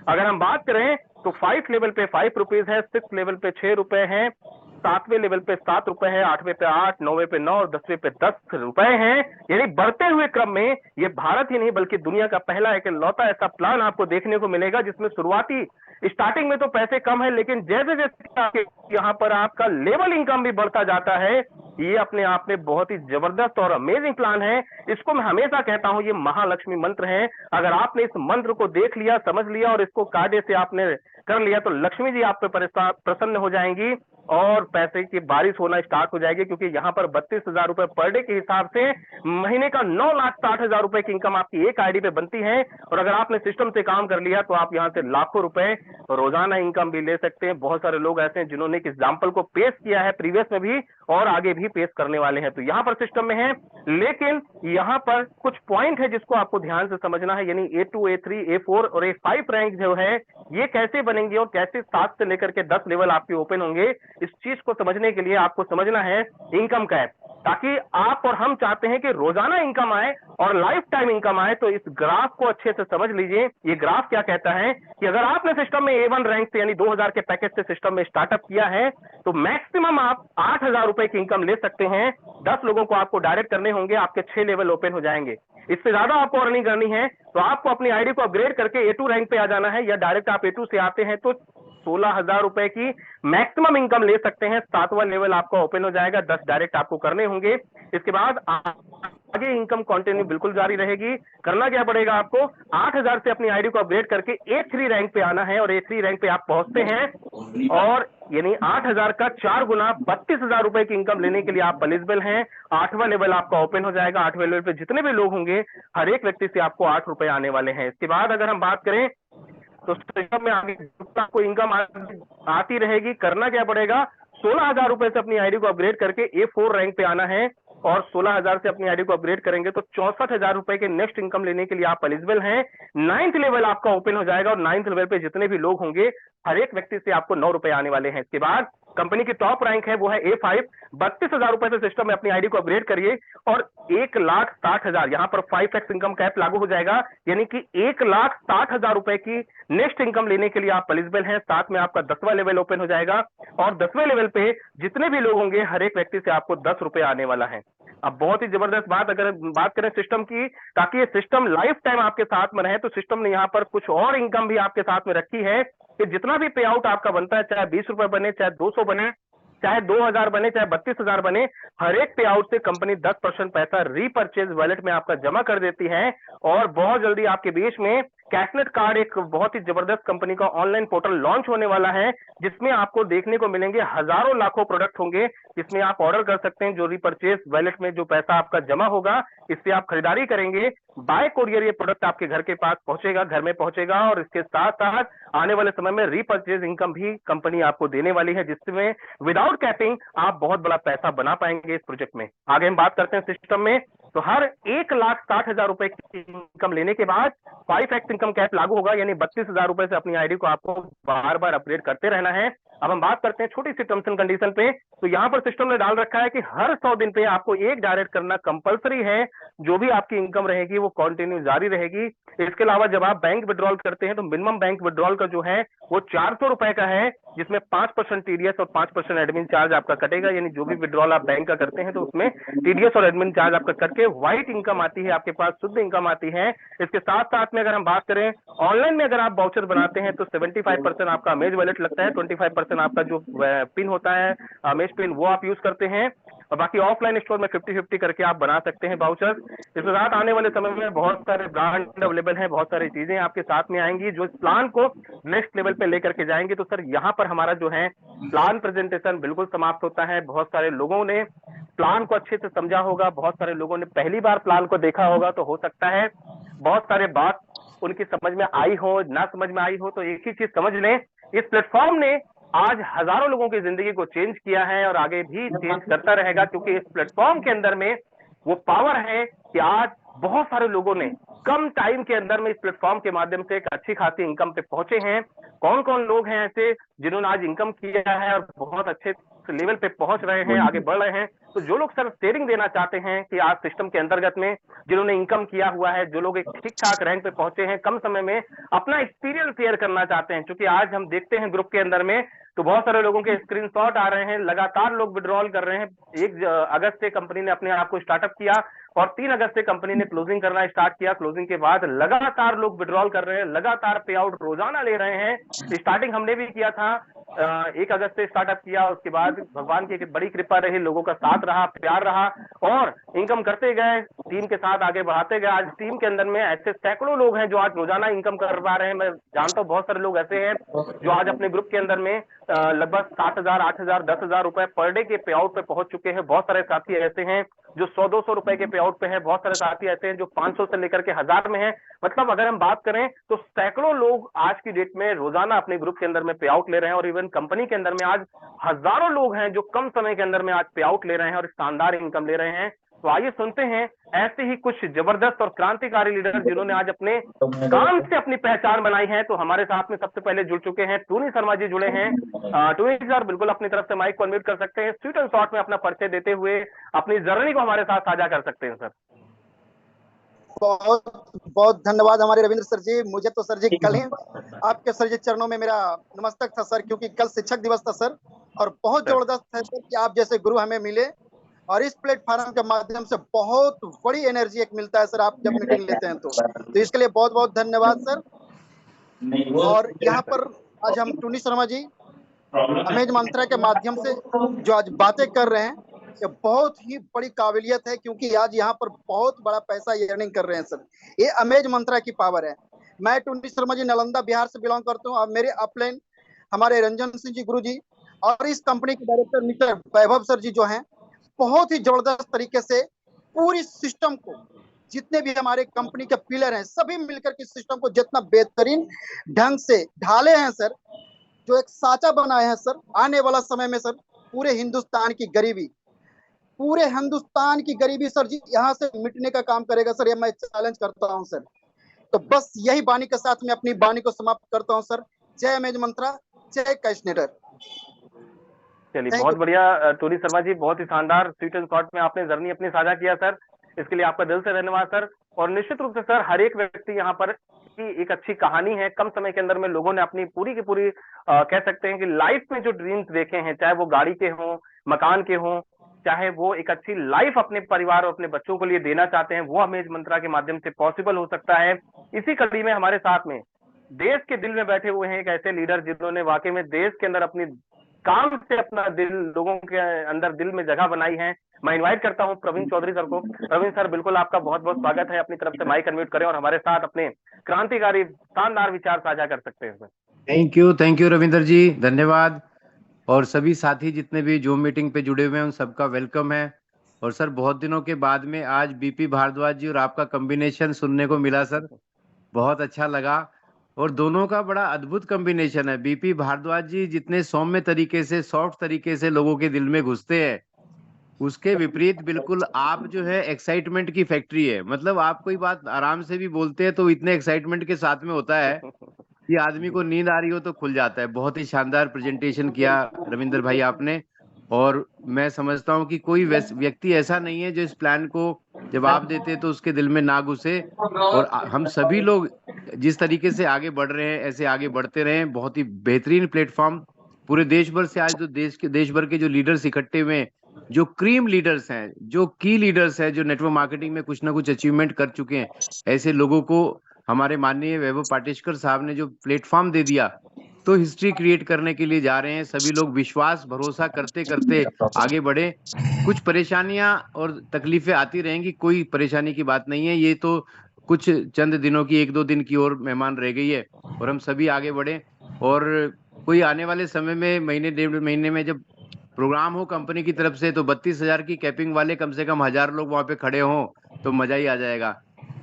अगर हम बात करें तो 5 लेवल पे 5 रुपीज है, 6 लेवल पे 6 रुपए है, 7वें लेवल पे 7 रुपए है, 8वें पे 8, 9वें पे 9 और 10वें पे 10 रुपए हैं। यानी बढ़ते हुए क्रम में ये भारत ही नहीं बल्कि दुनिया का पहला एक लौता ऐसा प्लान आपको देखने को मिलेगा, जिसमें शुरुआती स्टार्टिंग में तो पैसे कम है, लेकिन जैसे जैसे यहाँ पर आपका लेवल इनकम भी बढ़ता जाता है, ये अपने आप में बहुत ही जबरदस्त और अमेजिंग प्लान है। इसको मैं हमेशा कहता हूं ये महालक्ष्मी मंत्र है। अगर आपने इस मंत्र को देख लिया, समझ लिया और इसको कायदे से आपने कर लिया, तो लक्ष्मी जी आप पे प्रसन्न हो जाएंगी और पैसे की बारिश होना स्टार्ट हो जाएगी, क्योंकि यहाँ पर 32,000 रुपए पर डे के हिसाब से महीने का 9,60,000 रुपए की इनकम आपकी एक आईडी पे बनती है। और अगर आपने सिस्टम से काम कर लिया तो आप यहाँ से लाखों रुपए रोजाना इनकम भी ले सकते हैं। बहुत सारे लोग ऐसे हैं जिन्होंने इस एग्जाम्पल को पेश किया है प्रीवियस में भी और आगे भी पेश करने वाले हैं, तो यहाँ पर सिस्टम में है। लेकिन यहाँ पर कुछ पॉइंट है जिसको आपको ध्यान से समझना है, यानी A2, A3, A4 और A5 रैंक जो है ये कैसे बनेंगे और कैसे 7 से लेकर के 10 लेवल आपके ओपन होंगे, इस चीज को समझने के लिए आपको समझना है इनकम कैप। ताकि आप और हम चाहते हैं कि रोजाना इनकम आए और लाइफ टाइम इनकम आए। तो इस ग्राफ को अच्छे से समझ लीजिए। ये ग्राफ क्या कहता है कि अगर आपने सिस्टम में A1 रैंक से यानी 2000 के पैकेज से सिस्टम में स्टार्टअप किया है तो मैक्सिमम आप 8000 रुपए की इनकम ले सकते हैं। 10 लोगों को आपको डायरेक्ट करने होंगे, आपके 6 लेवल ओपन हो जाएंगे। इससे ज्यादा आपको अर्निंग करनी है तो आपको अपनी आईडी को अपग्रेड करके A2 रैंक पे आ जाना है, या डायरेक्ट आप A2 से आते हैं तो 16,000 रुपए की मैक्सिमम इनकम ले सकते हैं। 7वां लेवल आपका ओपन हो जाएगा, 10 डायरेक्ट आपको करने होंगे। इसके बाद आगे इनकम कंटिन्यू बिल्कुल जारी रहेगी। करना क्या पड़ेगा आपको, 8000 से अपनी आईडी को अपग्रेड करके A3 रैंक पे आना है, और A3 रैंक पे आप पहुंचते हैं और यानी 8000 का 4 गुना 32,000 रुपए की इनकम लेने के लिए आप एलिजिबल हैं। 8वां लेवल आपका ओपन हो जाएगा। 8वें लेवल पे जितने भी लोग होंगे हर एक व्यक्ति से आपको 8 रुपए आने वाले हैं। इसके बाद अगर हम बात करें तो सिस्टम में आगे आपको इनकम आती रहेगी। करना क्या पड़ेगा, 16,000 रुपए से अपनी आईडी को अपग्रेड करके A4 रैंक पे आना है, और 16,000 से अपनी आईडी को अपग्रेड करेंगे तो 64,000 रुपए के नेक्स्ट इनकम लेने के लिए आप एलिजिबल हैं। 9th लेवल आपका ओपन हो जाएगा, और 9th लेवल पे जितने भी लोग होंगे हर एक व्यक्ति से आपको 9 रुपए आने वाले हैं। इसके बाद कंपनी की टॉप रैंक है वो है A5। 32,000 रुपए से सिस्टम में अपनी आईडी को अपग्रेड करिए और 1,60,000 यहाँ पर 5x इनकम कैप लागू हो जाएगा, यानी कि 1,60,000 रुपए की नेक्स्ट इनकम लेने के लिए आप एलिजिबल हैं। साथ में आपका 10वां लेवल ओपन हो जाएगा, और 10वें लेवल पे जितने भी लोग होंगे हर एक व्यक्ति से आपको 10 रुपए आने वाला है। अब बहुत ही जबरदस्त बात अगर बात करें सिस्टम की, ताकि ये सिस्टम लाइफ टाइम आपके साथ में रहे, तो सिस्टम ने यहाँ पर कुछ और इनकम भी आपके साथ में रखी है कि जितना भी पे आउट आपका बनता है, चाहे 20 रुपए बने, चाहे 200 बने, चाहे 2000 बने, चाहे 32,000 बने, हर एक पे आउट से कंपनी 10% पैसा रीपरचेज वॉलेट में आपका जमा कर देती है। और बहुत जल्दी आपके बीच में कैशनेट कार्ड, एक बहुत ही जबरदस्त कंपनी का ऑनलाइन पोर्टल लॉन्च होने वाला है, जिसमें आपको देखने को मिलेंगे हजारों लाखों प्रोडक्ट होंगे, जिसमें आप ऑर्डर कर सकते हैं। जो रीपरचेज वॉलेट में जो पैसा आपका जमा होगा, इससे आप खरीदारी करेंगे। बाय कोरियर ये प्रोडक्ट आपके घर के पास पहुंचेगा, घर में पहुंचेगा, और इसके साथ साथ आने वाले समय में रीपरचेज इनकम भी कंपनी आपको देने वाली है, जिसमें विदाउट कैपिंग आप बहुत बड़ा पैसा बना पाएंगे इस प्रोजेक्ट में। आगे हम बात करते हैं सिस्टम में, तो हर 1,60,000 रुपए की इनकम लेने के बाद 5x इनकम कैप लागू होगा, यानी 32,000 रुपए से अपनी आईडी को आपको बार बार अपग्रेड करते रहना है। अब हम बात करते हैं छोटी सी टर्म्स एंड कंडीशन पे, तो यहाँ पर सिस्टम ने डाल रखा है कि हर 100 दिन पे आपको एक डायरेक्ट करना कंपलसरी है। जो भी आपकी इनकम रहेगी वो कंटिन्यू जारी रहेगी। इसके अलावा जब आप बैंक विड्रॉल करते हैं तो मिनिमम बैंक विड्रॉल का जो है वो 400 रुपए का है, जिसमें 5% टीडीएस और 5% एडमिन चार्ज आपका कटेगा। यानी जो भी विड्रॉल आप बैंक का करते हैं तो उसमें टीडीएस और एडमिन चार्ज आपका करके व्हाइट इनकम आती है, आपके पास शुद्ध इनकम आती है। इसके साथ साथ में अगर हम बात करें ऑनलाइन में, अगर आप वाउचर बनाते हैं तो 75% आपका अमेज वॉलेट लगता है, 25% आपका जो पिन होता है अमेज पिन वो आप यूज करते हैं, और बाकी ऑफलाइन स्टोर में 50-50 करके आप बना सकते हैं वाउचर। इसके साथ आने वाले समय में बहुत सारे ब्रांड अवेलेबल हैं, बहुत सारी चीजें आपके साथ में आएंगी जो इस प्लान को नेक्स्ट लेवल पे लेकर के जाएंगे। तो सर यहाँ पर हमारा जो है प्लान प्रेजेंटेशन बिल्कुल समाप्त होता है। बहुत सारे लोगों ने प्लान को अच्छे से समझा होगा, बहुत सारे लोगों ने पहली बार प्लान को देखा होगा, तो हो सकता है बहुत सारे बात उनकी समझ में आई हो, ना समझ में आई हो, तो एक ही चीज समझ लें, इस प्लेटफॉर्म ने आज हजारों लोगों की जिंदगी को चेंज किया है और आगे भी चेंज करता रहेगा, क्योंकि इस प्लेटफॉर्म के अंदर में वो पावर है कि आज बहुत सारे लोगों ने कम टाइम के अंदर में इस प्लेटफॉर्म के माध्यम से एक अच्छी खासी इनकम पे पहुंचे हैं। कौन कौन लोग हैं ऐसे जिन्होंने आज इनकम किया है और बहुत अच्छे लेवल पे पहुंच रहे हैं, आगे बढ़ रहे हैं? तो जो लोग सर शेयरिंग देना चाहते हैं कि आज सिस्टम के अंतर्गत में जिन्होंने इनकम किया हुआ है, जो लोग एक ठीक ठाक रैंक पे पहुंचे हैं, कम समय में अपना एक्सपीरियंस शेयर करना चाहते हैं, क्योंकि आज हम देखते हैं ग्रुप के अंदर में तो बहुत सारे लोगों के स्क्रीनशॉट आ रहे हैं, लगातार लोग विड्रॉल कर रहे हैं। 1 अगस्त से कंपनी ने अपने आप को स्टार्टअप किया और 3 अगस्त से कंपनी ने क्लोजिंग करना स्टार्ट किया। क्लोजिंग के बाद लगातार लोग विड्रॉल कर रहे हैं, लगातार पे आउट रोजाना ले रहे हैं। स्टार्टिंग हमने भी किया था, 1 अगस्त से स्टार्टअप किया, उसके बाद भगवान की बड़ी कृपा रही, लोगों का साथ रहा, प्यार रहा और इनकम करते गए, टीम के साथ आगे बढ़ाते गए। आज टीम के अंदर में ऐसे सैकड़ों लोग हैं जो आज रोजाना इनकम कर पा रहे हैं। मैं जानता हूँ बहुत सारे लोग ऐसे हैं जो आज अपने ग्रुप के अंदर में लगभग 7,000, 8,000, 10,000 रुपए पर डे के पे आउट पे पहुंच चुके हैं। बहुत सारे साथी ऐसे हैं जो 100-200 रुपए के पे आउट पे है, बहुत सारे साथी ऐसे हैं जो 500 से लेकर के 1000 में है। मतलब अगर हम बात करें तो सैकड़ों लोग आज की डेट में रोजाना अपने ग्रुप के अंदर में पे आउट ले रहे हैं, और इवन कंपनी के अंदर में आज हजारों लोग हैं जो कम समय के अंदर में आज पे आउट ले रहे हैं और शानदार इनकम ले रहे हैं। तो आइए सुनते हैं ऐसे ही कुछ जबरदस्त और क्रांतिकारी लीडर जिन्होंने आज अपने काम से अपनी पहचान बनाई है। तो हमारे साथ में सबसे पहले जुड़ चुके हैं टोनी शर्मा जी, जुड़े हैं। टोनी सर बिल्कुल अपनी तरफ से माइक को अनम्यूट कर सकते हैं, स्वीट एंड शॉर्ट में अपना परिचय देते हुए अपनी जर्नी को हमारे साथ साझा कर सकते हैं सर। बहुत बहुत धन्यवाद हमारे रविंद्र सर जी। मुझे तो सर जी कल ही आपके सर जी चरणों में मेरा नमस्तक था सर, क्योंकि कल शिक्षक दिवस था सर, और बहुत जबरदस्त है सर कि आप जैसे गुरु हमें मिले, और इस प्लेटफॉर्म के माध्यम से बहुत बड़ी एनर्जी एक मिलता है सर, आप जब मीटिंग लेते हैं तो इसके लिए बहुत बहुत धन्यवाद सर। और यहाँ पर आज हम टोनी शर्मा जी अमेज मंत्रा के माध्यम से जो आज बातें कर रहे हैं, ये बहुत ही बड़ी काबिलियत है, क्योंकि आज यहाँ पर बहुत बड़ा पैसा अर्निंग कर रहे हैं सर। ये अमेज मंत्रा की पावर है। मैं टोनी शर्मा जी नालंदा बिहार से बिलोंग करता हूँ, और मेरे अपलाइन हमारे रंजन सिंह जी गुरु जी और इस कंपनी के डायरेक्टर मिस्टर वैभव सर जी जो हैं, बहुत ही जबरदस्त तरीके से पूरी सिस्टम को, जितने भी हमारे कंपनी के पिलर हैं, सभी मिलकर के सिस्टम को जितना बेहतरीन ढंग से ढाले हैं सर, जो एक साचा बनाए हैं सर। आने वाला समय में सर पूरे हिंदुस्तान की गरीबी सर जी यहाँ से मिटने का काम करेगा सर, ये मैं चैलेंज करता हूँ सर। तो बस यही वाणी के साथ में अपनी वाणी को समाप्त करता हूँ सर। जय अमेज मंत्रा, जय कैशनेटर। चलिए बहुत बढ़िया टोनी शर्मा जी, बहुत ही शानदार स्वीट एंड शॉर्ट में आपने जर्नी अपनी साझा किया सर, इसके लिए आपका दिल से धन्यवाद सर। और निश्चित रूप से सर हर एक व्यक्ति यहाँ पर की एक अच्छी कहानी है। कम समय के अंदर में लोगों ने अपनी पूरी की पूरी कह सकते हैं कि लाइफ में जो ड्रीम्स देखे हैं, चाहे वो गाड़ी के हों, मकान के हों, चाहे वो एक अच्छी लाइफ अपने परिवार और अपने बच्चों को लिए देना चाहते हैं, वो अमेज मंत्रा के माध्यम से पॉसिबल हो सकता है। इसी कड़ी में हमारे साथ में देश के दिल में बैठे हुए हैं एक ऐसे लीडर जिन्होंने वाकई में देश के अंदर अपनी काम से अपना दिल, लोगों के अंदर दिल में जगह बनाई है। मैं इनवाइट करता हूं प्रवीण चौधरी सर को। प्रवीण सर बिल्कुल आपका बहुत बहुत स्वागत है, अपनी तरफ से माइक अनम्यूट करें और हमारे साथ अपने क्रांतिकारी शानदार विचार साझा कर सकते हैं सर। थैंक यू रविंद्र जी, धन्यवाद। और सभी साथी जितने भी जूम मीटिंग पे जुड़े हुए हैं उन सबका वेलकम है। और सर बहुत दिनों के बाद में आज बीपी भारद्वाज जी और आपका कॉम्बिनेशन सुनने को मिला सर, बहुत अच्छा लगा। और दोनों का बड़ा अद्भुत कॉम्बिनेशन है। बीपी भारद्वाज जी जितने सौम्य तरीके से, सॉफ्ट तरीके से लोगों के दिल में घुसते हैं, उसके विपरीत बिल्कुल आप जो है एक्साइटमेंट की फैक्ट्री है। मतलब आप कोई बात आराम से भी बोलते हैं तो इतने एक्साइटमेंट के साथ में होता है कि आदमी को नींद आ रही हो तो खुल जाता है। बहुत ही शानदार प्रेजेंटेशन किया रविंद्र भाई आपने। और मैं समझता हूं कि कोई व्यक्ति ऐसा नहीं है जो इस प्लान को जब आप देते तो उसके दिल में ना घुसे। और हम सभी लोग जिस तरीके से आगे बढ़ रहे हैं ऐसे आगे बढ़ते रहें। बहुत ही बेहतरीन प्लेटफॉर्म, पूरे देश भर से आज तो देश भर के जो लीडर्स इकट्ठे हुए हैं, जो क्रीम लीडर्स हैं, जो की लीडर्स हैं, जो नेटवर्क मार्केटिंग में कुछ ना कुछ अचीवमेंट कर चुके हैं, ऐसे लोगों को हमारे माननीय वैभव पाटेश्कर साहब ने जो प्लेटफॉर्म दे दिया, तो हिस्ट्री क्रिएट करने के लिए जा रहे हैं। सभी लोग विश्वास भरोसा करते करते आगे बढ़े। कुछ परेशानियां और तकलीफें आती रहेंगी, कोई परेशानी की बात नहीं है। ये तो कुछ चंद दिनों की, 1-2 दिन की और मेहमान रह गई है और हम सभी आगे बढ़े। और कोई आने वाले समय में महीने 1.5 महीने में जब प्रोग्राम हो कंपनी की तरफ से, तो 32,000 की कैपिंग वाले कम से कम 1000 लोग वहां पे खड़े हों तो मजा ही आ जाएगा।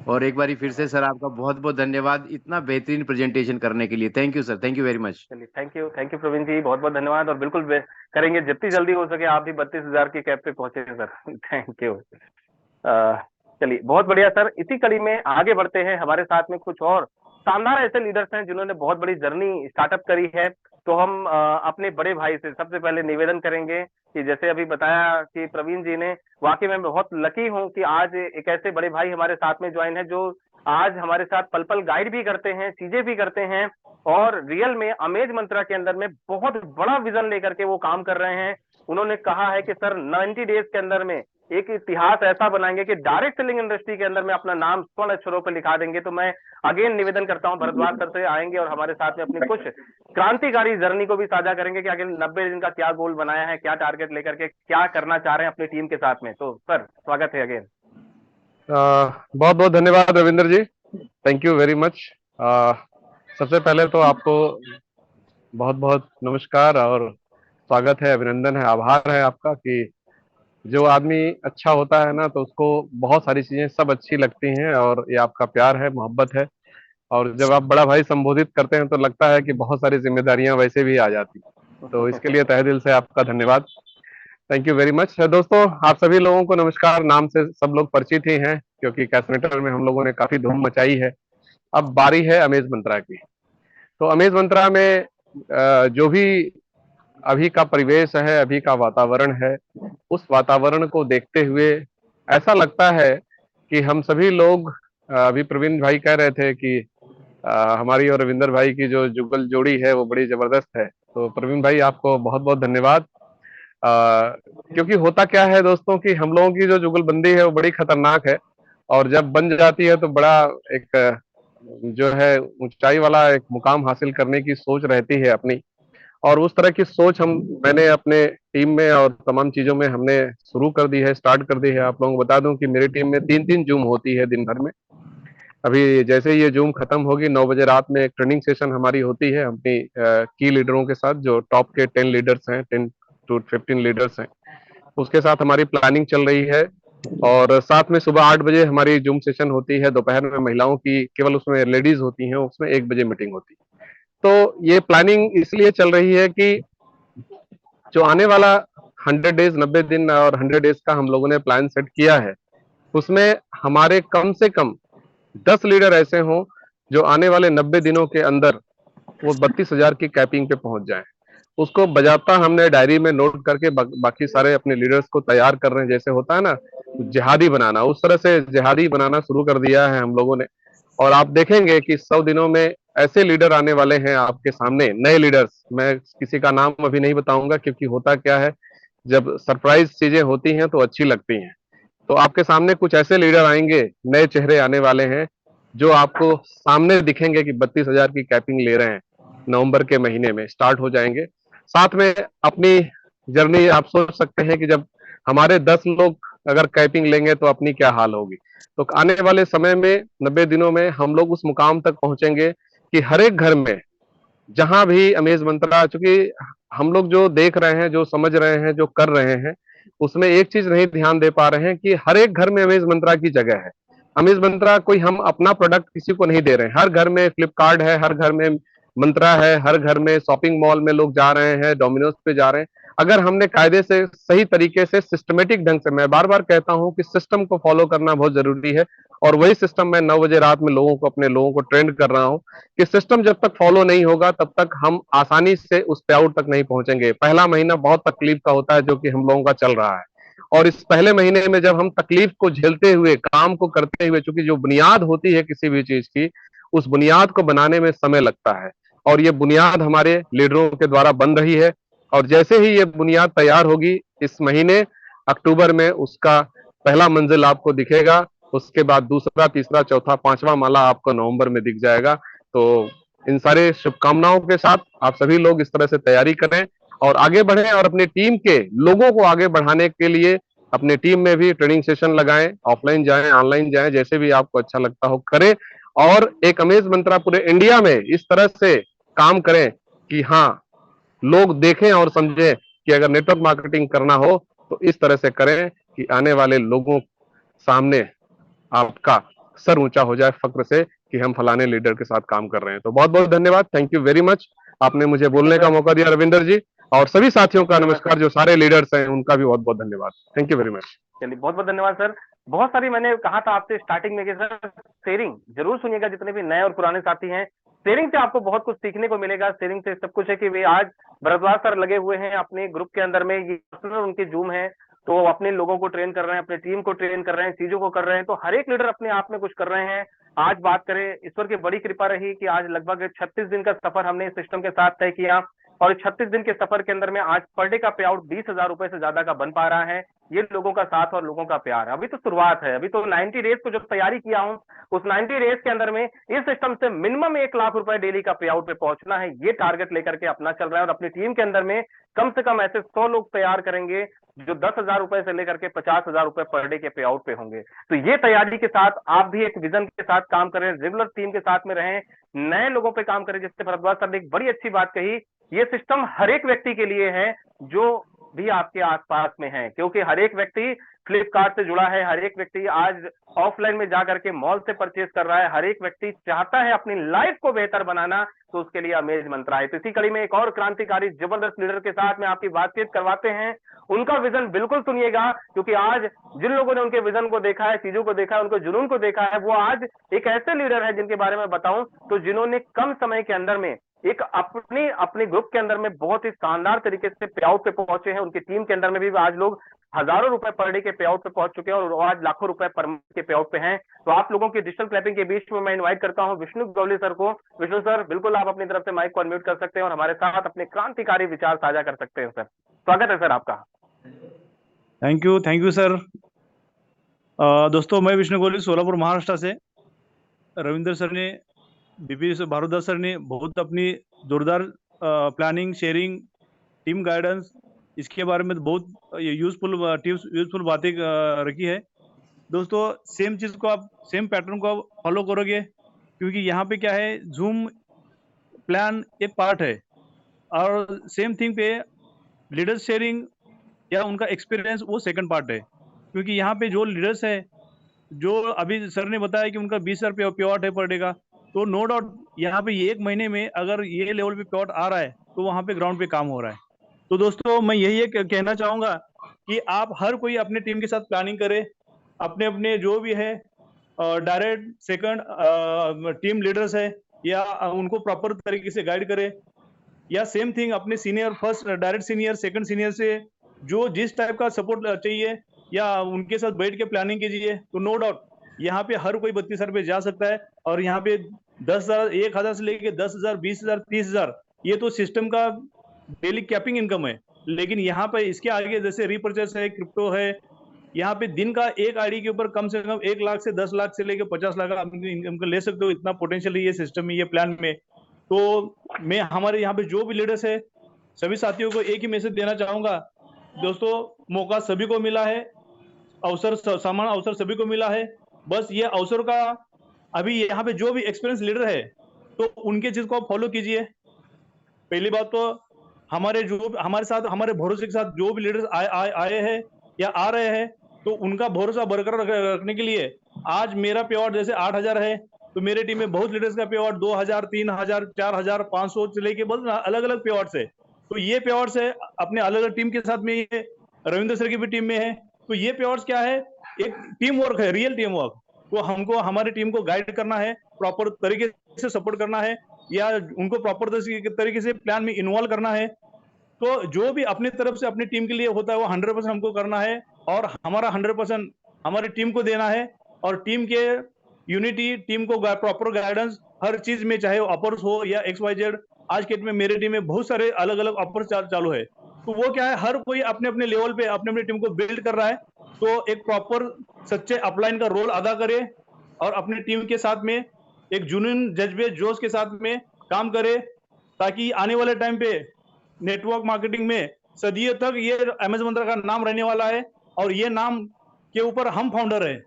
और एक बार फिर से सर आपका बहुत बहुत धन्यवाद इतना बेहतरीन प्रेजेंटेशन करने के लिए। Thank you sir, thank you very much. चलिए थैंक यू प्रवीण जी, बहुत बहुत धन्यवाद। और बिल्कुल करेंगे जितनी जल्दी हो सके, आप भी 32,000 की कैप पे पहुंचे सर। Thank you. चलिए बहुत बढ़िया सर। इसी कड़ी में आगे बढ़ते हैं, हमारे साथ में कुछ और शानदार ऐसे लीडर्स हैं जिन्होंने बहुत बड़ी जर्नी स्टार्टअप करी है। तो हम अपने बड़े भाई से सबसे पहले निवेदन करेंगे कि जैसे अभी बताया कि प्रवीण जी ने, वाकई में बहुत लकी हूं कि आज एक ऐसे बड़े भाई हमारे साथ में ज्वाइन है जो आज हमारे साथ पल पल गाइड भी करते हैं, चीजें भी करते हैं, और रियल में अमेज मंत्रा के अंदर में बहुत बड़ा विजन लेकर के वो काम कर रहे हैं। उन्होंने कहा है कि सर 90 डेज के अंदर में एक इतिहास ऐसा बनाएंगे कि डायरेक्ट सेलिंग इंडस्ट्री के अंदर में अपना नाम स्वर्ण अक्षरों पर लिखा देंगे। तो मैं अगेन निवेदन करता हूं, भरद्वाज सर से आएंगे और हमारे साथ में अपनी कुछ क्रांतिकारी जर्नी को भी साझा करेंगे कि आगे 90 दिन का क्या गोल बनाया है, क्या टारगेट लेकर के क्या करना चाह रहे हैं अपनी टीम के साथ में। तो सर स्वागत है अगेन। बहुत बहुत धन्यवाद रविंद्र जी, थैंक यू वेरी मच। सबसे पहले तो आपको बहुत बहुत नमस्कार और स्वागत है, अभिनंदन है, आभार है आपका कि जो आदमी अच्छा होता है ना तो उसको बहुत सारी चीजें सब अच्छी लगती हैं, और ये आपका प्यार है, मोहब्बत है। और जब आप बड़ा भाई संबोधित करते हैं तो लगता है कि बहुत सारी जिम्मेदारियां वैसे भी आ जाती, तो इसके लिए तहे दिल से आपका धन्यवाद। थैंक यू वेरी मच दोस्तों। आप सभी लोगों को नमस्कार। नाम से सब लोग परिचित ही हैं क्योंकि कैशमेटर में हम लोगों ने काफी धूम मचाई है। अब बारी है अमेज मंत्रा की। तो अमेज मंत्रा में जो भी अभी का परिवेश है, अभी का वातावरण है, उस वातावरण को देखते हुए ऐसा लगता है कि हम सभी लोग अभी प्रवीण भाई कह रहे थे कि हमारी और रविंदर भाई की जो जुगल जोड़ी है वो बड़ी जबरदस्त है। तो प्रवीण भाई आपको बहुत बहुत धन्यवाद। क्योंकि होता क्या है दोस्तों कि हम लोगों की जो जुगलबंदी है वो बड़ी खतरनाक है, और जब बन जाती है तो बड़ा एक जो है ऊंचाई वाला एक मुकाम हासिल करने की सोच रहती है अपनी। और उस तरह की सोच मैंने अपने टीम में और तमाम चीजों में हमने शुरू कर दी है, स्टार्ट कर दी है। आप लोगों को बता दूं कि मेरी टीम में 3-3 जूम होती है दिन भर में। अभी जैसे ही ये जूम खत्म होगी 9 बजे रात में एक ट्रेनिंग सेशन हमारी होती है अपनी की लीडरों के साथ, जो टॉप के 10 लीडर्स हैं, 10 to 15 लीडर्स हैं, उसके साथ हमारी प्लानिंग चल रही है। और साथ में सुबह 8 बजे हमारी जूम सेशन होती है। दोपहर में महिलाओं की केवल, उसमें लेडीज होती हैं, उसमें 1 बजे मीटिंग होती है। तो ये प्लानिंग इसलिए चल रही है कि जो आने वाला 100 डेज, 90 दिन और 100 डेज का हम लोगों ने प्लान सेट किया है, उसमें हमारे कम से कम 10 लीडर ऐसे हों जो आने वाले 90 दिनों के अंदर वो 32,000 की कैपिंग पे पहुंच जाएं। उसको बजाता हमने डायरी में नोट करके बाकी सारे अपने लीडर्स को तैयार कर रहे हैं। जैसे होता है ना जिहादी बनाना, उस तरह से जिहादी बनाना शुरू कर दिया है हम लोगों ने। और आप देखेंगे कि 100 दिनों में ऐसे लीडर आने वाले हैं आपके सामने, नए लीडर्स। मैं किसी का नाम अभी नहीं बताऊंगा क्योंकि होता क्या है, जब सरप्राइज चीजें होती हैं तो अच्छी लगती हैं। तो आपके सामने कुछ ऐसे लीडर आएंगे, नए चेहरे आने वाले हैं, जो आपको सामने दिखेंगे कि 32,000 की कैपिंग ले रहे हैं। नवंबर के महीने में स्टार्ट हो जाएंगे। साथ में अपनी जर्नी आप सोच सकते हैं कि जब हमारे 10 लोग अगर कैपिंग लेंगे तो अपनी क्या हाल होगी। तो आने वाले समय में 90 दिनों में हम लोग उस मुकाम तक पहुंचेंगे कि हर एक घर में, जहां भी अमेज मंत्रा, चूंकि हम लोग जो देख रहे हैं, जो समझ रहे हैं, जो कर रहे हैं, उसमें एक चीज नहीं ध्यान दे पा रहे हैं कि हर एक घर में अमेज मंत्रा की जगह है। अमेज मंत्रा कोई हम अपना प्रोडक्ट किसी को नहीं दे रहे हैं। हर घर में फ्लिपकार्ट है, हर घर में मंत्रा है, हर घर में शॉपिंग मॉल में लोग जा रहे हैं, डोमिनोज पे जा रहे हैं। अगर हमने कायदे से, सही तरीके से, सिस्टमेटिक ढंग से, मैं बार बार कहता हूं कि सिस्टम को फॉलो करना बहुत जरूरी है। और वही सिस्टम मैं 9 बजे रात में अपने लोगों को ट्रेंड कर रहा हूं कि सिस्टम जब तक फॉलो नहीं होगा तब तक हम आसानी से उस पे आउट तक नहीं पहुंचेंगे। पहला महीना बहुत तकलीफ का होता है जो कि हम लोगों का चल रहा है। और इस पहले महीने में जब हम तकलीफ को झेलते हुए, काम को करते हुए, चूंकि जो बुनियाद होती है किसी भी चीज की, उस बुनियाद को बनाने में समय लगता है। और ये बुनियाद हमारे लीडरों के द्वारा बन रही है। और जैसे ही ये बुनियाद तैयार होगी, इस महीने अक्टूबर में उसका पहला मंजिल आपको दिखेगा। उसके बाद दूसरा, तीसरा, चौथा, पांचवा माला आपको नवंबर में दिख जाएगा। तो इन सारे शुभकामनाओं के साथ आप सभी लोग इस तरह से तैयारी करें और आगे बढ़ें, और अपने टीम के लोगों को आगे बढ़ाने के लिए अपने टीम में भी ट्रेनिंग सेशन लगाएं। ऑफलाइन जाएं, ऑनलाइन जाएं, जैसे भी आपको अच्छा लगता हो करें। और एक अमेज मंत्रा पूरे इंडिया में इस तरह से काम करें कि हाँ, लोग देखें और समझें कि अगर नेटवर्क मार्केटिंग करना हो तो इस तरह से करें कि आने वाले लोगों सामने आपका सर ऊंचा हो जाए फक्र से कि हम फलाने लीडर के साथ काम कर रहे हैं। तो बहुत बहुत धन्यवाद। Thank you very much. आपने मुझे बोलने का मौका दिया रविंदर जी। और सभी साथियों का नमस्कार, जो सारे लीडर्स हैं उनका भी बहुत बहुत धन्यवाद। Thank you very much. चलिए, बहुत बहुत धन्यवाद सर। बहुत सारी, मैंने कहा था आपसे स्टार्टिंग में कि सर शेयरिंग जरूर सुनिएगा, जितने भी नए और पुराने साथी हैं। शेयरिंग से आपको बहुत कुछ सीखने को मिलेगा। शेयरिंग से सब कुछ है कि वे आज भरद्वाज सर लगे हुए हैं अपने ग्रुप के अंदर में, ये उनके जूम है, तो वो अपने लोगों को ट्रेन कर रहे हैं, अपने टीम को ट्रेन कर रहे हैं, चीजों को कर रहे हैं। तो हर एक लीडर अपने आप में कुछ कर रहे हैं। आज बात करें, ईश्वर की बड़ी कृपा रही कि आज लगभग 36 दिन का सफर हमने इस सिस्टम के साथ तय किया। और 36 दिन के सफर के अंदर में आज पर डे का पे आउट 20,000 रुपए से ज्यादा का बन पा रहा है। ये लोगों का साथ और लोगों का प्यार। अभी तो शुरुआत है, अभी तो 90 डेज को जो तैयारी किया हूं, उस 90 डेज के अंदर में इस सिस्टम से मिनिमम 1 लाख रुपए डेली का पे आउट पे पहुंचना है। ये टारगेट लेकर के अपना चल रहा है। और अपनी टीम के अंदर में कम से कम ऐसे 100 लोग तैयार करेंगे जो 10,000 रुपए से लेकर के 50,000 रुपए पर डे के पे आउट पे होंगे। तो ये तैयारी के साथ आप भी एक विजन के साथ काम करें, रेगुलर टीम के साथ में रहें, नए लोगों पे काम करें। जिससे भरद्वाज सर ने एक बड़ी अच्छी बात कही, ये सिस्टम हर एक व्यक्ति के लिए है जो भी आपके आसपास में हैं, क्योंकि हर एक व्यक्ति फ्लिपकार्ट से जुड़ा है, हर एक व्यक्ति आज ऑफलाइन में जाकर के मॉल से परचेज कर रहा है, हर एक व्यक्ति चाहता है अपनी लाइफ को बेहतर बनाना, तो उसके लिए अमेज मंत्रा है। तो इसी कड़ी में एक और क्रांतिकारी जबरदस्त लीडर के साथ में आपकी बातचीत करवाते हैं। उनका विजन बिल्कुल सुनिएगा, क्योंकि आज जिन लोगों ने उनके विजन को देखा है, चीजों को देखा है, उनको जुनून को देखा है, वो आज एक ऐसे लीडर है जिनके बारे में बताऊं तो जिन्होंने कम समय के अंदर में एक अपने ग्रुप के अंदर में बहुत ही शानदार तरीके से पे आउट पे पहुंचे हैं। उनकी टीम के अंदर में भी आज लोग हजारों रुपए पर डे के पे आउट पे पहुंच चुके हैं और आज लाखों रुपए पर मंथ के पे आउट पे हैं। तो आप लोगों की डिजिटल क्लैपिंग के बीच में मैं इनवाइट करता हूं विष्णु गवली सर को। विष्णु सर, बिल्कुल आप अपनी तरफ से माइक को अनम्यूट कर सकते हैं और हमारे साथ अपने क्रांतिकारी विचार साझा कर सकते हैं। सर, स्वागत है सर आपका। Thank you sir. दोस्तों, मैं विष्णु गवली, सोलापुर, महाराष्ट्र से। रविंद्र सर ने, बीपी भारद्वाज सर ने बहुत अपनी जोरदार प्लानिंग, शेयरिंग, टीम गाइडेंस, इसके बारे में बहुत यूजफुल बातें रखी है। दोस्तों, सेम चीज़ को आप, सेम पैटर्न को आप फॉलो करोगे, क्योंकि यहाँ पे क्या है, जूम प्लान एक पार्ट है और सेम थिंग पे लीडर्स शेयरिंग या उनका एक्सपीरियंस वो सेकंड पार्ट है। क्योंकि यहाँ पे जो लीडर्स है, जो अभी सर ने बताया कि उनका 20,000 पे आउट है पर डे का, तो नो डाउट यहाँ पे एक महीने में अगर ये लेवल पे पे आउट आ रहा है तो वहाँ पे ग्राउंड पे काम हो रहा है। तो दोस्तों, मैं यही कहना चाहूँगा कि आप हर कोई अपने टीम के साथ प्लानिंग करें, अपने अपने जो भी है डायरेक्ट सेकंड टीम लीडर्स है या उनको प्रॉपर तरीके से गाइड करें, या सेम थिंग अपने senior, first direct senior, second senior से जो जिस टाइप का सपोर्ट चाहिए या उनके साथ बैठ के प्लानिंग कीजिए। तो नो डाउट यहाँ पे हर कोई 32,000 पे जा सकता है और यहाँ पे 10,000, 1,000 से लेके 10,000, 20,000, 30,000 ये तो सिस्टम का डेली कैपिंग इनकम है। लेकिन यहाँ पे इसके आगे जैसे रिपर्चेस है, क्रिप्टो है, यहाँ पे दिन का एक आईडी के ऊपर कम से कम 1 लाख से 10 लाख से लेके 50 लाख आप इनकम ले सकते हो। इतना पोटेंशियल है ये सिस्टम में, ये प्लान में। तो मैं हमारे यहाँ पे जो भी लीडर्स है, सभी साथियों को एक ही मैसेज देना चाहूंगा। दोस्तों, मौका सभी को मिला है, अवसर, समान अवसर सभी को मिला है। बस ये अवसर का अभी यहाँ पे जो भी एक्सपीरियंस लीडर है तो उनके चीज को आप फॉलो कीजिए। पहली बात तो हमारे साथ, हमारे भरोसे के साथ जो भी लीडर्स आए हैं या आ रहे हैं, तो उनका भरोसा बरकरार रखने के लिए आज मेरा पे आउट जैसे 8,000 है, तो मेरे टीम में बहुत लीडर्स का पे आउट 2,000, 3,000, 4,000, 500 से लेके बहुत अलग अलग पे आउट्स है। तो ये पे आउट्स है अपने अलग अलग टीम के साथ में, ये रविंद्र सर की भी टीम में है। तो ये पे आउट्स क्या है, एक टीम वर्क है, रियल टीम वर्क। तो हमको हमारी टीम को गाइड करना है, प्रॉपर तरीके से सपोर्ट करना है या उनको प्रॉपर तरीके से प्लान में इन्वॉल्व करना है। तो जो भी अपनी तरफ से अपनी टीम के लिए होता है वो 100% हमको करना है और हमारा 100% हमारी टीम को देना है। और टीम के यूनिटी, टीम को प्रॉपर गाइडेंस हर चीज में, चाहे वो अपर्स हो या XYZ। आज के डेट में मेरे टीम में बहुत सारे अलग अलग अपर्स चालू है। तो वो क्या है, हर कोई अपने अपने लेवल पे अपने अपने टीम को बिल्ड कर रहा है। तो एक प्रॉपर सच्चे अपलाइन का रोल अदा करे और अपनी टीम के साथ में एक जुनून, जज्बे, जोश के साथ में काम करे, ताकि आने वाले टाइम पे नेटवर्क मार्केटिंग में सदियों तक ये अमेज मंत्रा का नाम रहने वाला है। और ये नाम के ऊपर हम फाउंडर है।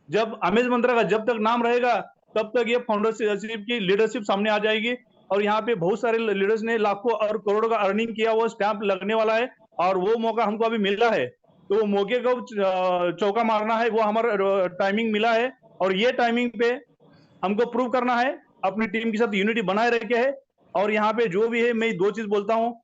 जब अमेज मंत्रा का जब तक नाम रहेगा तब तक ये फाउंडरशिप की लीडरशिप सामने आ जाएगी। और यहाँ पे बहुत सारे लीडर्स ने लाखों और करोड़ों का अर्निंग किया, वो स्टैंप लगने वाला है और वो मौका हमको अभी मिला है। तो वो मौके को चौका मारना है, वो हमारा टाइमिंग मिला है और ये टाइमिंग पे हमको प्रूव करना है, अपनी टीम के साथ यूनिटी बनाए रखे है। और यहाँ पे जो भी है, मैं 2 चीज बोलता हूँ,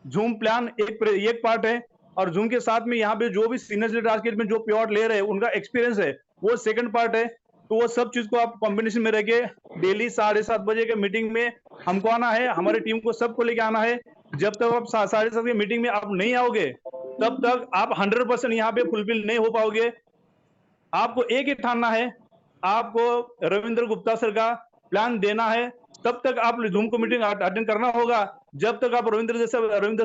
जूम प्लान एक पार्ट है और जूम के साथ में यहाँ पे जो भी सीनियर लीडर आज के डेट में जो पे आउट ले रहे हैं उनका एक्सपीरियंस है, वो सेकंड पार्ट है। तो वो सब चीज को आप कॉम्बिनेशन में रह के डेली 7:30 बजे के मीटिंग में हमको आना है, हमारे टीम को सबको लेके आना है। जब तक आप 7:30 की मीटिंग में आप नहीं आओगे तब तक आप 100% यहाँ पे फुलफिल नहीं हो पाओगे। आपको एक ही ठानना है, आपको रविंद्र गुप्ता सर का प्लान देना है। तब तक आप जूम को मीटिंग अटेंड करना होगा जब तक आप रविंद्र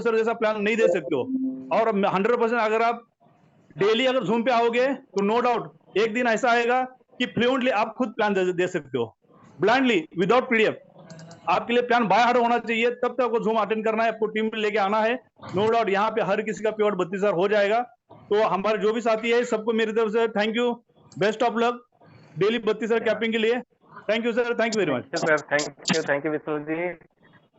सर जैसा प्लान नहीं दे सकते हो। और 100% अगर आप डेली अगर जूम पे आओगे तो नो डाउट एक दिन ऐसा आएगा कि फ्लुएंटली आप खुद प्लान दे सकते हो, ब्लाइंडली, विदाउट PDF। आपके लिए प्लान बाय हार्ट होना चाहिए, तब तक आपको जूम अटेंड करना है, आपको टीम में लेके आना है। नो डाउट यहाँ पे हर किसी का पे आउट 32,000 हो जाएगा। तो हमारे जो भी साथी है सबको मेरी तरफ से thank you, best of luck daily 32,000 capping के लिए। Thank you sir, thank you very much sir. Thank you Vishnu ji.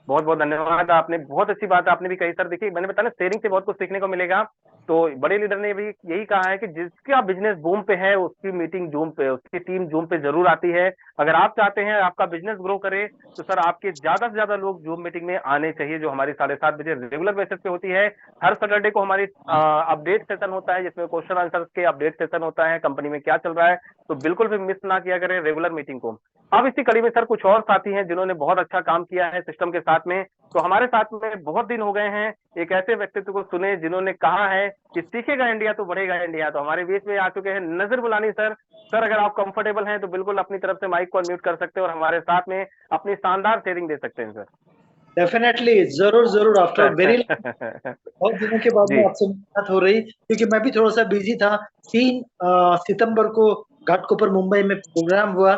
बहुत बहुत धन्यवाद। आपने बहुत अच्छी बात आपने भी कही सर। देखिए मैंने बताया ना, शेयरिंग से बहुत कुछ सीखने को मिलेगा। तो बड़े लीडर ने भी यही कहा है कि जिसका बिजनेस बूम पे है उसकी मीटिंग जूम पे, उसकी टीम जूम पे जरूर आती है। अगर आप चाहते हैं आपका बिजनेस ग्रो करे तो सर आपके ज्यादा से ज्यादा लोग जूम मीटिंग में आने चाहिए, जो हमारी 7:30 बजे रेगुलर बेसिस पे होती है। हर सैटरडे को हमारी अपडेट सेशन होता है, जिसमें क्वेश्चन आंसर के अपडेट सेशन होता है, कंपनी में क्या चल रहा है। तो बिल्कुल भी मिस ना किया करें रेगुलर मीटिंग को। अब इसी कड़ी में सर कुछ और साथी हैं जिन्होंने बहुत अच्छा काम किया है सिस्टम के साथ में। तो हमारे साथ में बहुत दिन हो गए हैं, एक ऐसे व्यक्तित्व को सुने जिन्होंने कहा है कि सीखेगा इंडिया तो बढ़ेगा इंडिया। तो हमारे बीच में आ चुके हैं नजर बुलानी सर। सर अगर आप कंफर्टेबल हैं तो बिल्कुल अपनी तरफ से माइक को अनम्यूट कर सकते हैं और हमारे साथ में अपनी शानदार शेयरिंग दे सकते हैं सर। डेफिनेटली, जरूर जरूर, आफ्टर वेरी बहुत दिनों के बाद में जी आपसे बात हो रही, क्योंकि मैं भी थोड़ा सा बिजी था। 3 सितंबर को घाटकोपर मुंबई में प्रोग्राम हुआ,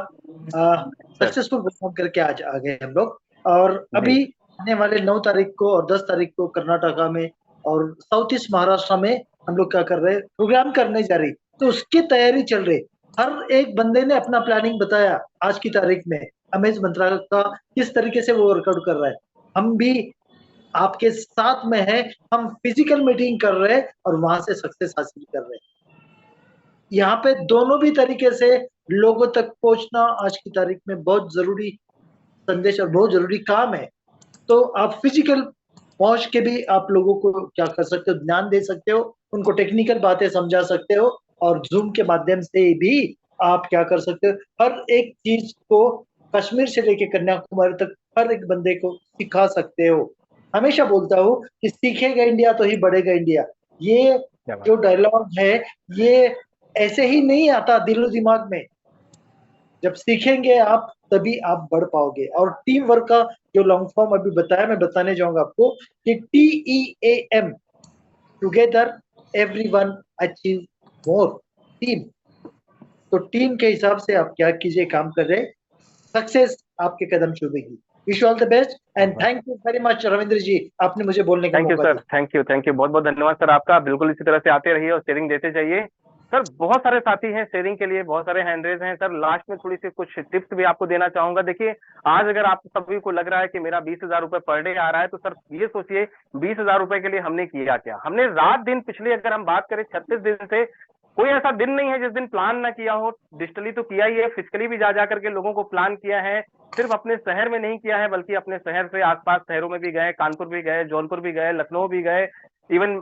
सक्सेसफुल प्रोग्राम करके आज आ गए हम लोग। और अभी आने वाले 9 तारीख को और 10 तारीख को कर्नाटका में और साउथ ईस्ट महाराष्ट्र में हम लोग क्या कर रहे हैं, प्रोग्राम करने जा रही। तो उसकी तैयारी चल रही। हर एक बंदे ने अपना प्लानिंग बताया आज की तारीख में। अमेज मंत्रालय का किस तरीके से वो वर्कआउट कर रहा है, हम भी आपके साथ में है। हम फिजिकल मीटिंग कर रहे हैं और वहां से सक्सेस हासिल कर रहे हैं। यहाँ पे दोनों भी तरीके से लोगों तक पहुंचना आज की तारीख में बहुत जरूरी संदेश और बहुत जरूरी काम है। तो आप फिजिकल पहुंच के भी आप लोगों को क्या कर सकते हो, ज्ञान दे सकते हो, उनको टेक्निकल बातें समझा सकते हो। और जूम के माध्यम से भी आप क्या कर सकते हो, हर एक चीज को कश्मीर से लेके कन्याकुमारी तक हर एक बंदे को सिखा सकते हो। हमेशा बोलता हूँ कि सीखेगा इंडिया तो ही बढ़ेगा इंडिया। ये जो डायलॉग है ये ऐसे ही नहीं आता दिलो दिमाग में। जब सीखेंगे आप तभी आप बढ़ पाओगे। और टीम वर्क का जो लॉन्ग फॉर्म अभी बताया, मैं बताने जाऊंगा आपको कि TEAM, together everyone achieve more, team. तो टीम के हिसाब से आप क्या कीजिए, काम कर रहे, सक्सेस आपके कदम चूमेगी। Wish all the best and thank you very much Ravindra ji, आपने मुझे बोलने का थैंक यू मौका सर, दिया। थैंक यू बहुत बहुत धन्यवाद सर आपका। बिल्कुल इसी तरह से आते रहिए और शेयरिंग देते जाइए सर। बहुत सारे साथी हैं शेयरिंग के लिए, बहुत सारे हैंड रेज हैं सर। लास्ट में थोड़ी सी कुछ टिप्स भी आपको देना चाहूंगा। देखिए आज अगर आप सभी को लग रहा है कि मेरा 20,000 रुपए पर डे आ रहा है, तो सर ये सोचिए 20,000 रुपए के लिए हमने किया क्या। हमने रात दिन पिछले अगर हम बात करें 36 दिन से कोई ऐसा दिन नहीं है जिस दिन प्लान ना किया हो। डिजिटली तो किया ही है, फिजिकली भी जा करके लोगों को प्लान किया है। सिर्फ अपने शहर में नहीं किया है बल्कि अपने शहर से आसपास शहरों में भी गए, कानपुर भी गए, जौनपुर भी गए, लखनऊ भी गए, इवन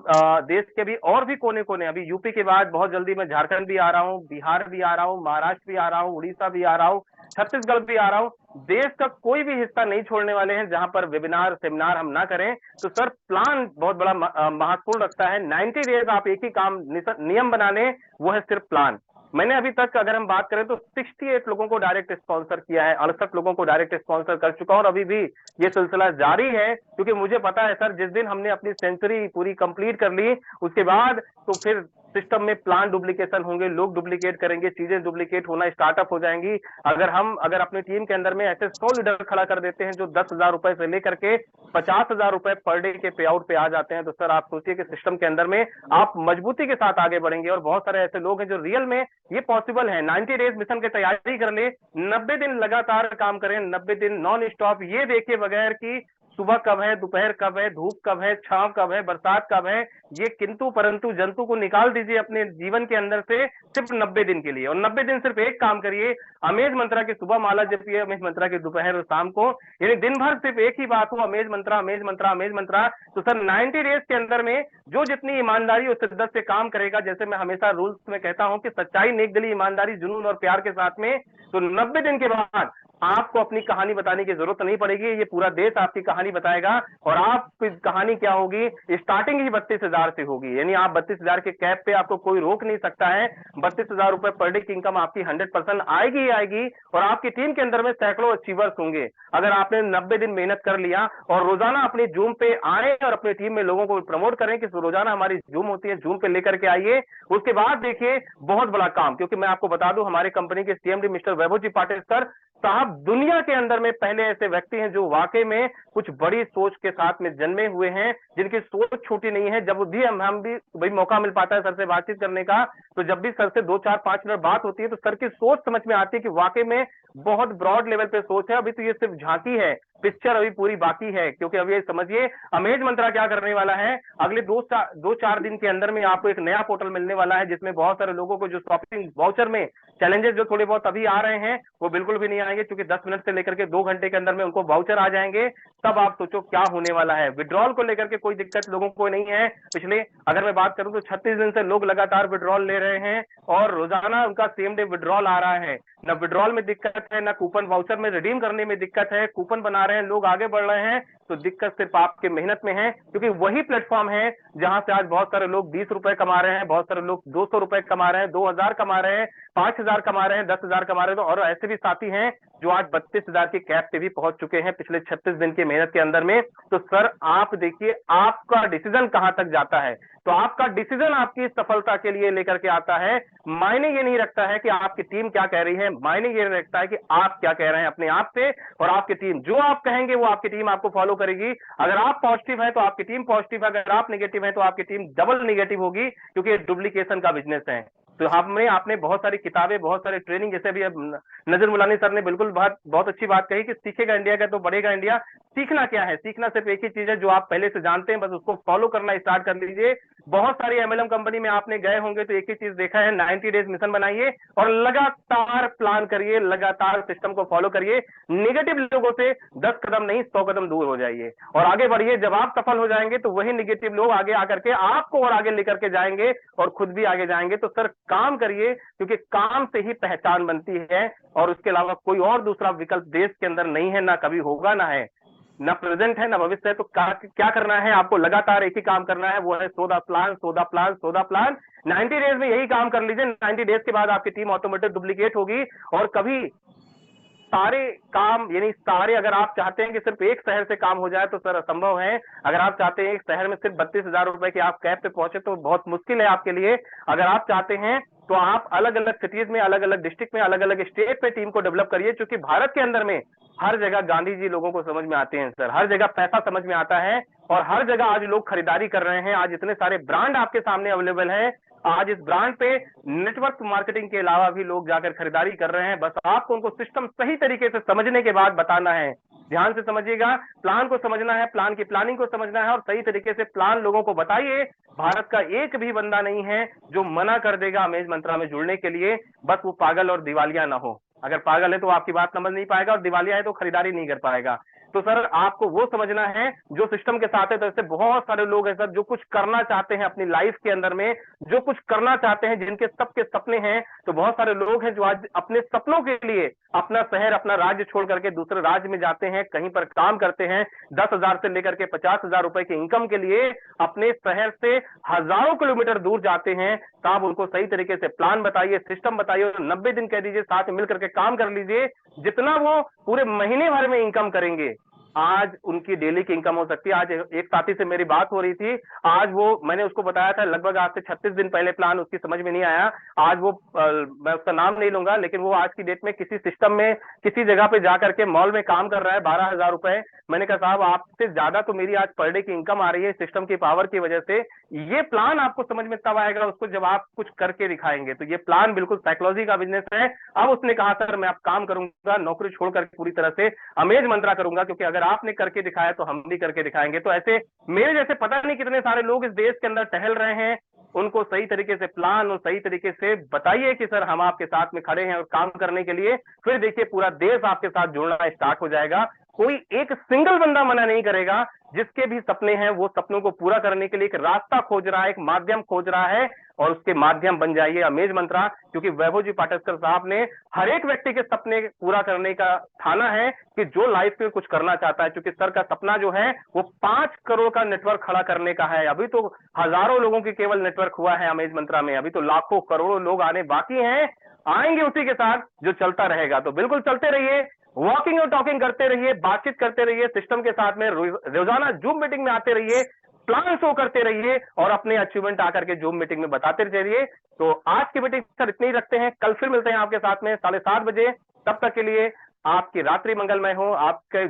देश के भी और भी कोने कोने। अभी यूपी के बाद बहुत जल्दी मैं झारखंड भी आ रहा हूँ, बिहार भी आ रहा हूँ, महाराष्ट्र भी आ रहा हूँ, उड़ीसा भी आ रहा हूँ, छत्तीसगढ़ भी आ रहा हूँ। देश का कोई भी हिस्सा नहीं छोड़ने वाले हैं जहां पर वेबिनार सेमिनार हम ना करें। तो सर प्लान बहुत बड़ा महत्वपूर्ण रखता है। 90 डेज आप एक ही काम नियम बना लें, वो है सिर्फ प्लान। मैंने अभी तक अगर हम बात करें तो 68 लोगों को डायरेक्ट स्पॉन्सर किया है, 68 लोगों को डायरेक्ट स्पॉन्सर कर चुका हूं और अभी भी ये सिलसिला जारी है। क्योंकि मुझे पता है सर जिस दिन हमने अपनी सेंचुरी पूरी कंप्लीट कर ली उसके बाद तो फिर सिस्टम में प्लान डुप्लीकेशन होंगे, लोग डुप्लीकेट करेंगे, चीजें डुप्लीकेट होना स्टार्टअप हो जाएंगी। अगर अपनी टीम के अंदर में ऐसे 100 लीडर खड़ा कर देते हैं जो 10,000 रुपए से लेकर के 50,000 रुपए पर डे के पे आउट पे आ जाते हैं, तो सर आप सोचिए कि सिस्टम के अंदर में आप मजबूती के साथ आगे बढ़ेंगे। और बहुत सारे ऐसे लोग हैं जो रियल में ये पॉसिबल है। 90 डेज मिशन की तैयारी कर ले, 90 दिन लगातार काम करें, 90 दिन नॉन स्टॉप, ये देखे बगैर कि सुबह कब है, दोपहर कब है, धूप कब है, छांव कब है, बरसात कब है, ये किंतु परंतु जंतु को निकाल दीजिए अपने जीवन के अंदर से सिर्फ 90 दिन के लिए। और 90 दिन सिर्फ एक काम करिए, अमेज मंत्रा की सुबह माला जपिए, अमेज मंत्रा की दोपहर और शाम को, यानी दिन भर सिर्फ एक ही बात हो, अमेज मंत्रा अमेज मंत्रा अमेज मंत्रा। तो सर 90 डेज के अंदर में जो जितनी ईमानदारी और शिद्दत से काम करेगा, जैसे मैं हमेशा रूल्स में कहता हूं कि सच्चाई, नेकदिली, ईमानदारी, जुनून और प्यार के साथ में, तो 90 दिन के बाद आपको अपनी कहानी बताने की जरूरत नहीं पड़ेगी। ये पूरा देश आपकी कहानी बताएगा। और आपकी कहानी क्या होगी, स्टार्टिंग ही 32,000 से होगी। यानी आप 32,000 के कैप पे आपको कोई रोक नहीं सकता है। 32,000 रुपए पर डे की इनकम आपकी 100% आएगी ही आएगी। और आपकी टीम के अंदर में सैकड़ों अचीवर्स होंगे। अगर आपने 90 दिन मेहनत कर लिया और रोजाना अपनी जूम पे आए और अपनी टीम में लोगों को प्रमोट करें कि रोजाना हमारी जूम होती है, जूम पे लेकर के आइए। उसके बाद देखिए बहुत बड़ा काम, क्योंकि मैं आपको बता दूं हमारी कंपनी के सीएमडी मिस्टर वैभव जी पाटिल सर साहब दुनिया के अंदर में पहले ऐसे व्यक्ति हैं जो वाकई में कुछ बड़ी सोच के साथ में जन्मे हुए हैं, जिनकी सोच छोटी नहीं है। जब भी हम भी भाई मौका मिल पाता है सर से बातचीत करने का, तो जब भी सर से 2-4-5 मिनट बात होती है तो सर की सोच समझ में आती है कि वाकई में बहुत ब्रॉड लेवल पे सोच है। अभी तो ये सिर्फ झांकी है, पिक्चर अभी पूरी बाकी है, क्योंकि अब ये समझिए अमेज मंत्रा क्या करने वाला है, अगले 2-4 दिन के अंदर में आपको एक नया पोर्टल मिलने वाला है, जिसमें बहुत सारे लोगों को जो शॉपिंग वाउचर में चैलेंजेस जो थोड़े बहुत अभी आ रहे हैं वो बिल्कुल भी नहीं आएंगे, क्योंकि 10 मिनट से लेकर के 2 घंटे के अंदर में उनको वाउचर आ जाएंगे। तब आप सोचो क्या होने वाला है। विड्रॉल को लेकर के कोई दिक्कत लोगों को नहीं है। पिछले अगर मैं बात करूं तो 36 दिन से लोग लगातार विड्रॉल ले रहे हैं और रोजाना उनका सेम डे विड्रॉल आ रहा है। न विड्रॉल में दिक्कत है, न कूपन वाउचर में रिडीम करने में दिक्कत है। कूपन बना रहे हैं, लोग आगे बढ़ रहे हैं, तो दिक्कत सिर्फ आपके मेहनत में है, क्योंकि वही प्लेटफॉर्म है जहां से आज बहुत सारे लोग 20 रुपए कमा रहे हैं, बहुत सारे लोग 200 रुपए कमा रहे हैं, 2000 कमा रहे हैं, 5000 कमा रहे हैं, 10,000 कमा रहे हैं। तो और ऐसे भी साथी हैं जो आज 32,000 की कैप पे भी पहुंच चुके हैं पिछले 36 दिन की मेहनत के अंदर में। तो सर आप देखिए आपका डिसीजन कहां तक जाता है, तो आपका डिसीजन आपकी सफलता के लिए लेकर के आता है। मायने ये नहीं रखता है कि आपकी टीम क्या कह रही है, मायने ये रखता है कि आप क्या कह रहे हैं अपने आप से, और आपकी टीम जो आप कहेंगे वो आपकी टीम आपको फॉलो करेगी। अगर आप पॉजिटिव है तो आपकी टीम पॉजिटिव है, अगर आप नेगेटिव है तो आपकी टीम डबल नेगेटिव होगी, क्योंकि डुप्लीकेशन का बिजनेस है। तो आपने बहुत सारी किताबें, बहुत सारी ट्रेनिंग, जैसे भी अब नजर मुलानी सर ने बिल्कुल बहुत अच्छी बात कही कि सीखेगा इंडिया का तो बढ़ेगा इंडिया। सीखना क्या है, सीखना सिर्फ एक ही चीज है जो आप पहले से जानते हैं, बस उसको फॉलो करना स्टार्ट कर लीजिए। बहुत सारी एमएलएम कंपनी में आपने गए होंगे तो एक ही चीज देखा है, 90 डेज मिशन बनाइए और लगातार प्लान करिए, लगातार सिस्टम को फॉलो करिए। निगेटिव लोगों से 10 कदम नहीं 100 कदम दूर हो जाइए और आगे बढ़िए। जब आप सफल हो जाएंगे तो वही निगेटिव लोग आगे आकर के आपको और आगे लेकर के जाएंगे और खुद भी आगे जाएंगे। तो सर काम करिए, क्योंकि काम से ही पहचान बनती है और उसके अलावा कोई और दूसरा विकल्प देश के अंदर नहीं है, ना कभी होगा, ना है, ना प्रेजेंट है, ना भविष्य है। तो क्या करना है आपको, लगातार एक ही काम करना है, वो है 100 प्लान 100 प्लान 100 प्लान। 90 डेज में यही काम कर लीजिए। 90 डेज के बाद आपकी टीम ऑटोमेटिक डुप्लीकेट होगी और कभी सारे काम यानी सारे, अगर आप चाहते हैं कि सिर्फ एक शहर से काम हो जाए तो सर असंभव है। अगर आप चाहते हैं एक शहर में सिर्फ 32,000 रुपए की आप कैप पे पहुंचे तो बहुत मुश्किल है आपके लिए। अगर आप चाहते हैं तो आप अलग अलग सिटीज में, अलग अलग डिस्ट्रिक्ट में, अलग अलग स्टेट पे टीम को डेवलप करिए, क्योंकि भारत के अंदर में हर जगह गांधी जी लोगों को समझ में आते हैं सर, हर जगह पैसा समझ में आता है और हर जगह आज लोग खरीदारी कर रहे हैं। आज इतने सारे ब्रांड आपके सामने अवेलेबल है, आज इस ब्रांड पे नेटवर्क मार्केटिंग के अलावा भी लोग जाकर खरीदारी कर रहे हैं। बस आपको उनको सिस्टम सही तरीके से समझने के बाद बताना है। ध्यान से समझिएगा, प्लान को समझना है, प्लान की प्लानिंग को समझना है और सही तरीके से प्लान लोगों को बताइए। भारत का एक भी बंदा नहीं है जो मना कर देगा अमेज मंत्रा में जुड़ने के लिए, बस वो पागल और दिवालिया ना हो। अगर पागल है तो आपकी बात समझ नहीं पाएगा और दिवालिया है तो खरीदारी नहीं कर पाएगा। तो सर आपको वो समझना है जो सिस्टम के साथ है। तो ऐसे बहुत सारे लोग हैं सर जो कुछ करना चाहते हैं अपनी लाइफ के अंदर में, जो कुछ करना चाहते हैं, जिनके सबके सपने हैं। तो बहुत सारे लोग हैं जो आज अपने सपनों के लिए अपना शहर, अपना राज्य छोड़ करके दूसरे राज्य में जाते हैं, कहीं पर काम करते हैं, 10,000 से लेकर के 50,000 रुपए की इनकम के लिए अपने शहर से हजारों किलोमीटर दूर जाते हैं। तो आप उनको सही तरीके से प्लान बताइए, सिस्टम बताइए और 90 दिन कह दीजिए साथ में मिलकर के काम कर लीजिए। जितना वो पूरे महीने भर में इनकम करेंगे, आज उनकी डेली की इनकम हो सकती है। आज एक साथी से मेरी बात हो रही थी, आज वो मैंने उसको बताया था लगभग आज से 36 दिन पहले प्लान, उसकी समझ में नहीं आया। आज वो मैं उसका नाम नहीं लूंगा, लेकिन वो आज की डेट में किसी सिस्टम में किसी जगह पे जाकर के मॉल में काम कर रहा है, 12,000 रुपए। मैंने कहा साहब आपसे ज्यादा तो मेरी आज पर डे की इनकम आ रही है सिस्टम की पावर की वजह से। ये प्लान आपको समझ में तब आएगा उसको जब आप कुछ करके दिखाएंगे। तो ये प्लान बिल्कुल साइकोलॉजी का बिजनेस है। अब उसने कहा सर मैं अब काम करूंगा, नौकरी छोड़कर पूरी तरह से अमेज मंत्रा करूंगा, क्योंकि अगर आपने करके दिखाया तो हम भी करके दिखाएंगे। तो ऐसे मेरे जैसे पता नहीं कितने सारे लोग इस देश के अंदर टहल रहे हैं, उनको सही तरीके से प्लान और सही तरीके से बताइए कि सर हम आपके साथ में खड़े हैं और काम करने के लिए। फिर देखिए पूरा देश आपके साथ जुड़ना स्टार्ट हो जाएगा। कोई एक सिंगल बंदा मना नहीं करेगा। जिसके भी सपने हैं वो सपनों को पूरा करने के लिए एक रास्ता खोज रहा है, एक माध्यम खोज रहा है, और उसके माध्यम बन जाइए अमेज मंत्रा। क्योंकि वैभव जी पाटस्कर साहब ने हर एक व्यक्ति के सपने पूरा करने का ठाना है कि जो लाइफ में कुछ करना चाहता है। क्योंकि सर का सपना जो है वो 5 करोड़ का नेटवर्क खड़ा करने का है। अभी तो हजारों लोगों की केवल नेटवर्क हुआ है अमेज मंत्रा में, अभी तो लाखों करोड़ों लोग आने बाकी हैं, आएंगे उसी के साथ जो चलता रहेगा। तो बिल्कुल चलते रहिए, वॉकिंग और टॉकिंग करते रहिए, बातचीत करते रहिए, सिस्टम के साथ में रोजाना जूम मीटिंग में आते रहिए, प्लान शो करते रहिए और अपने अचीवमेंट आकर के जूम मीटिंग में बताते रहिए। तो आज की मीटिंग सर इतनी ही रखते हैं, कल फिर मिलते हैं आपके साथ में 7:30 बजे। तब तक के लिए आपकी रात्रि मंगलमय हो। आपके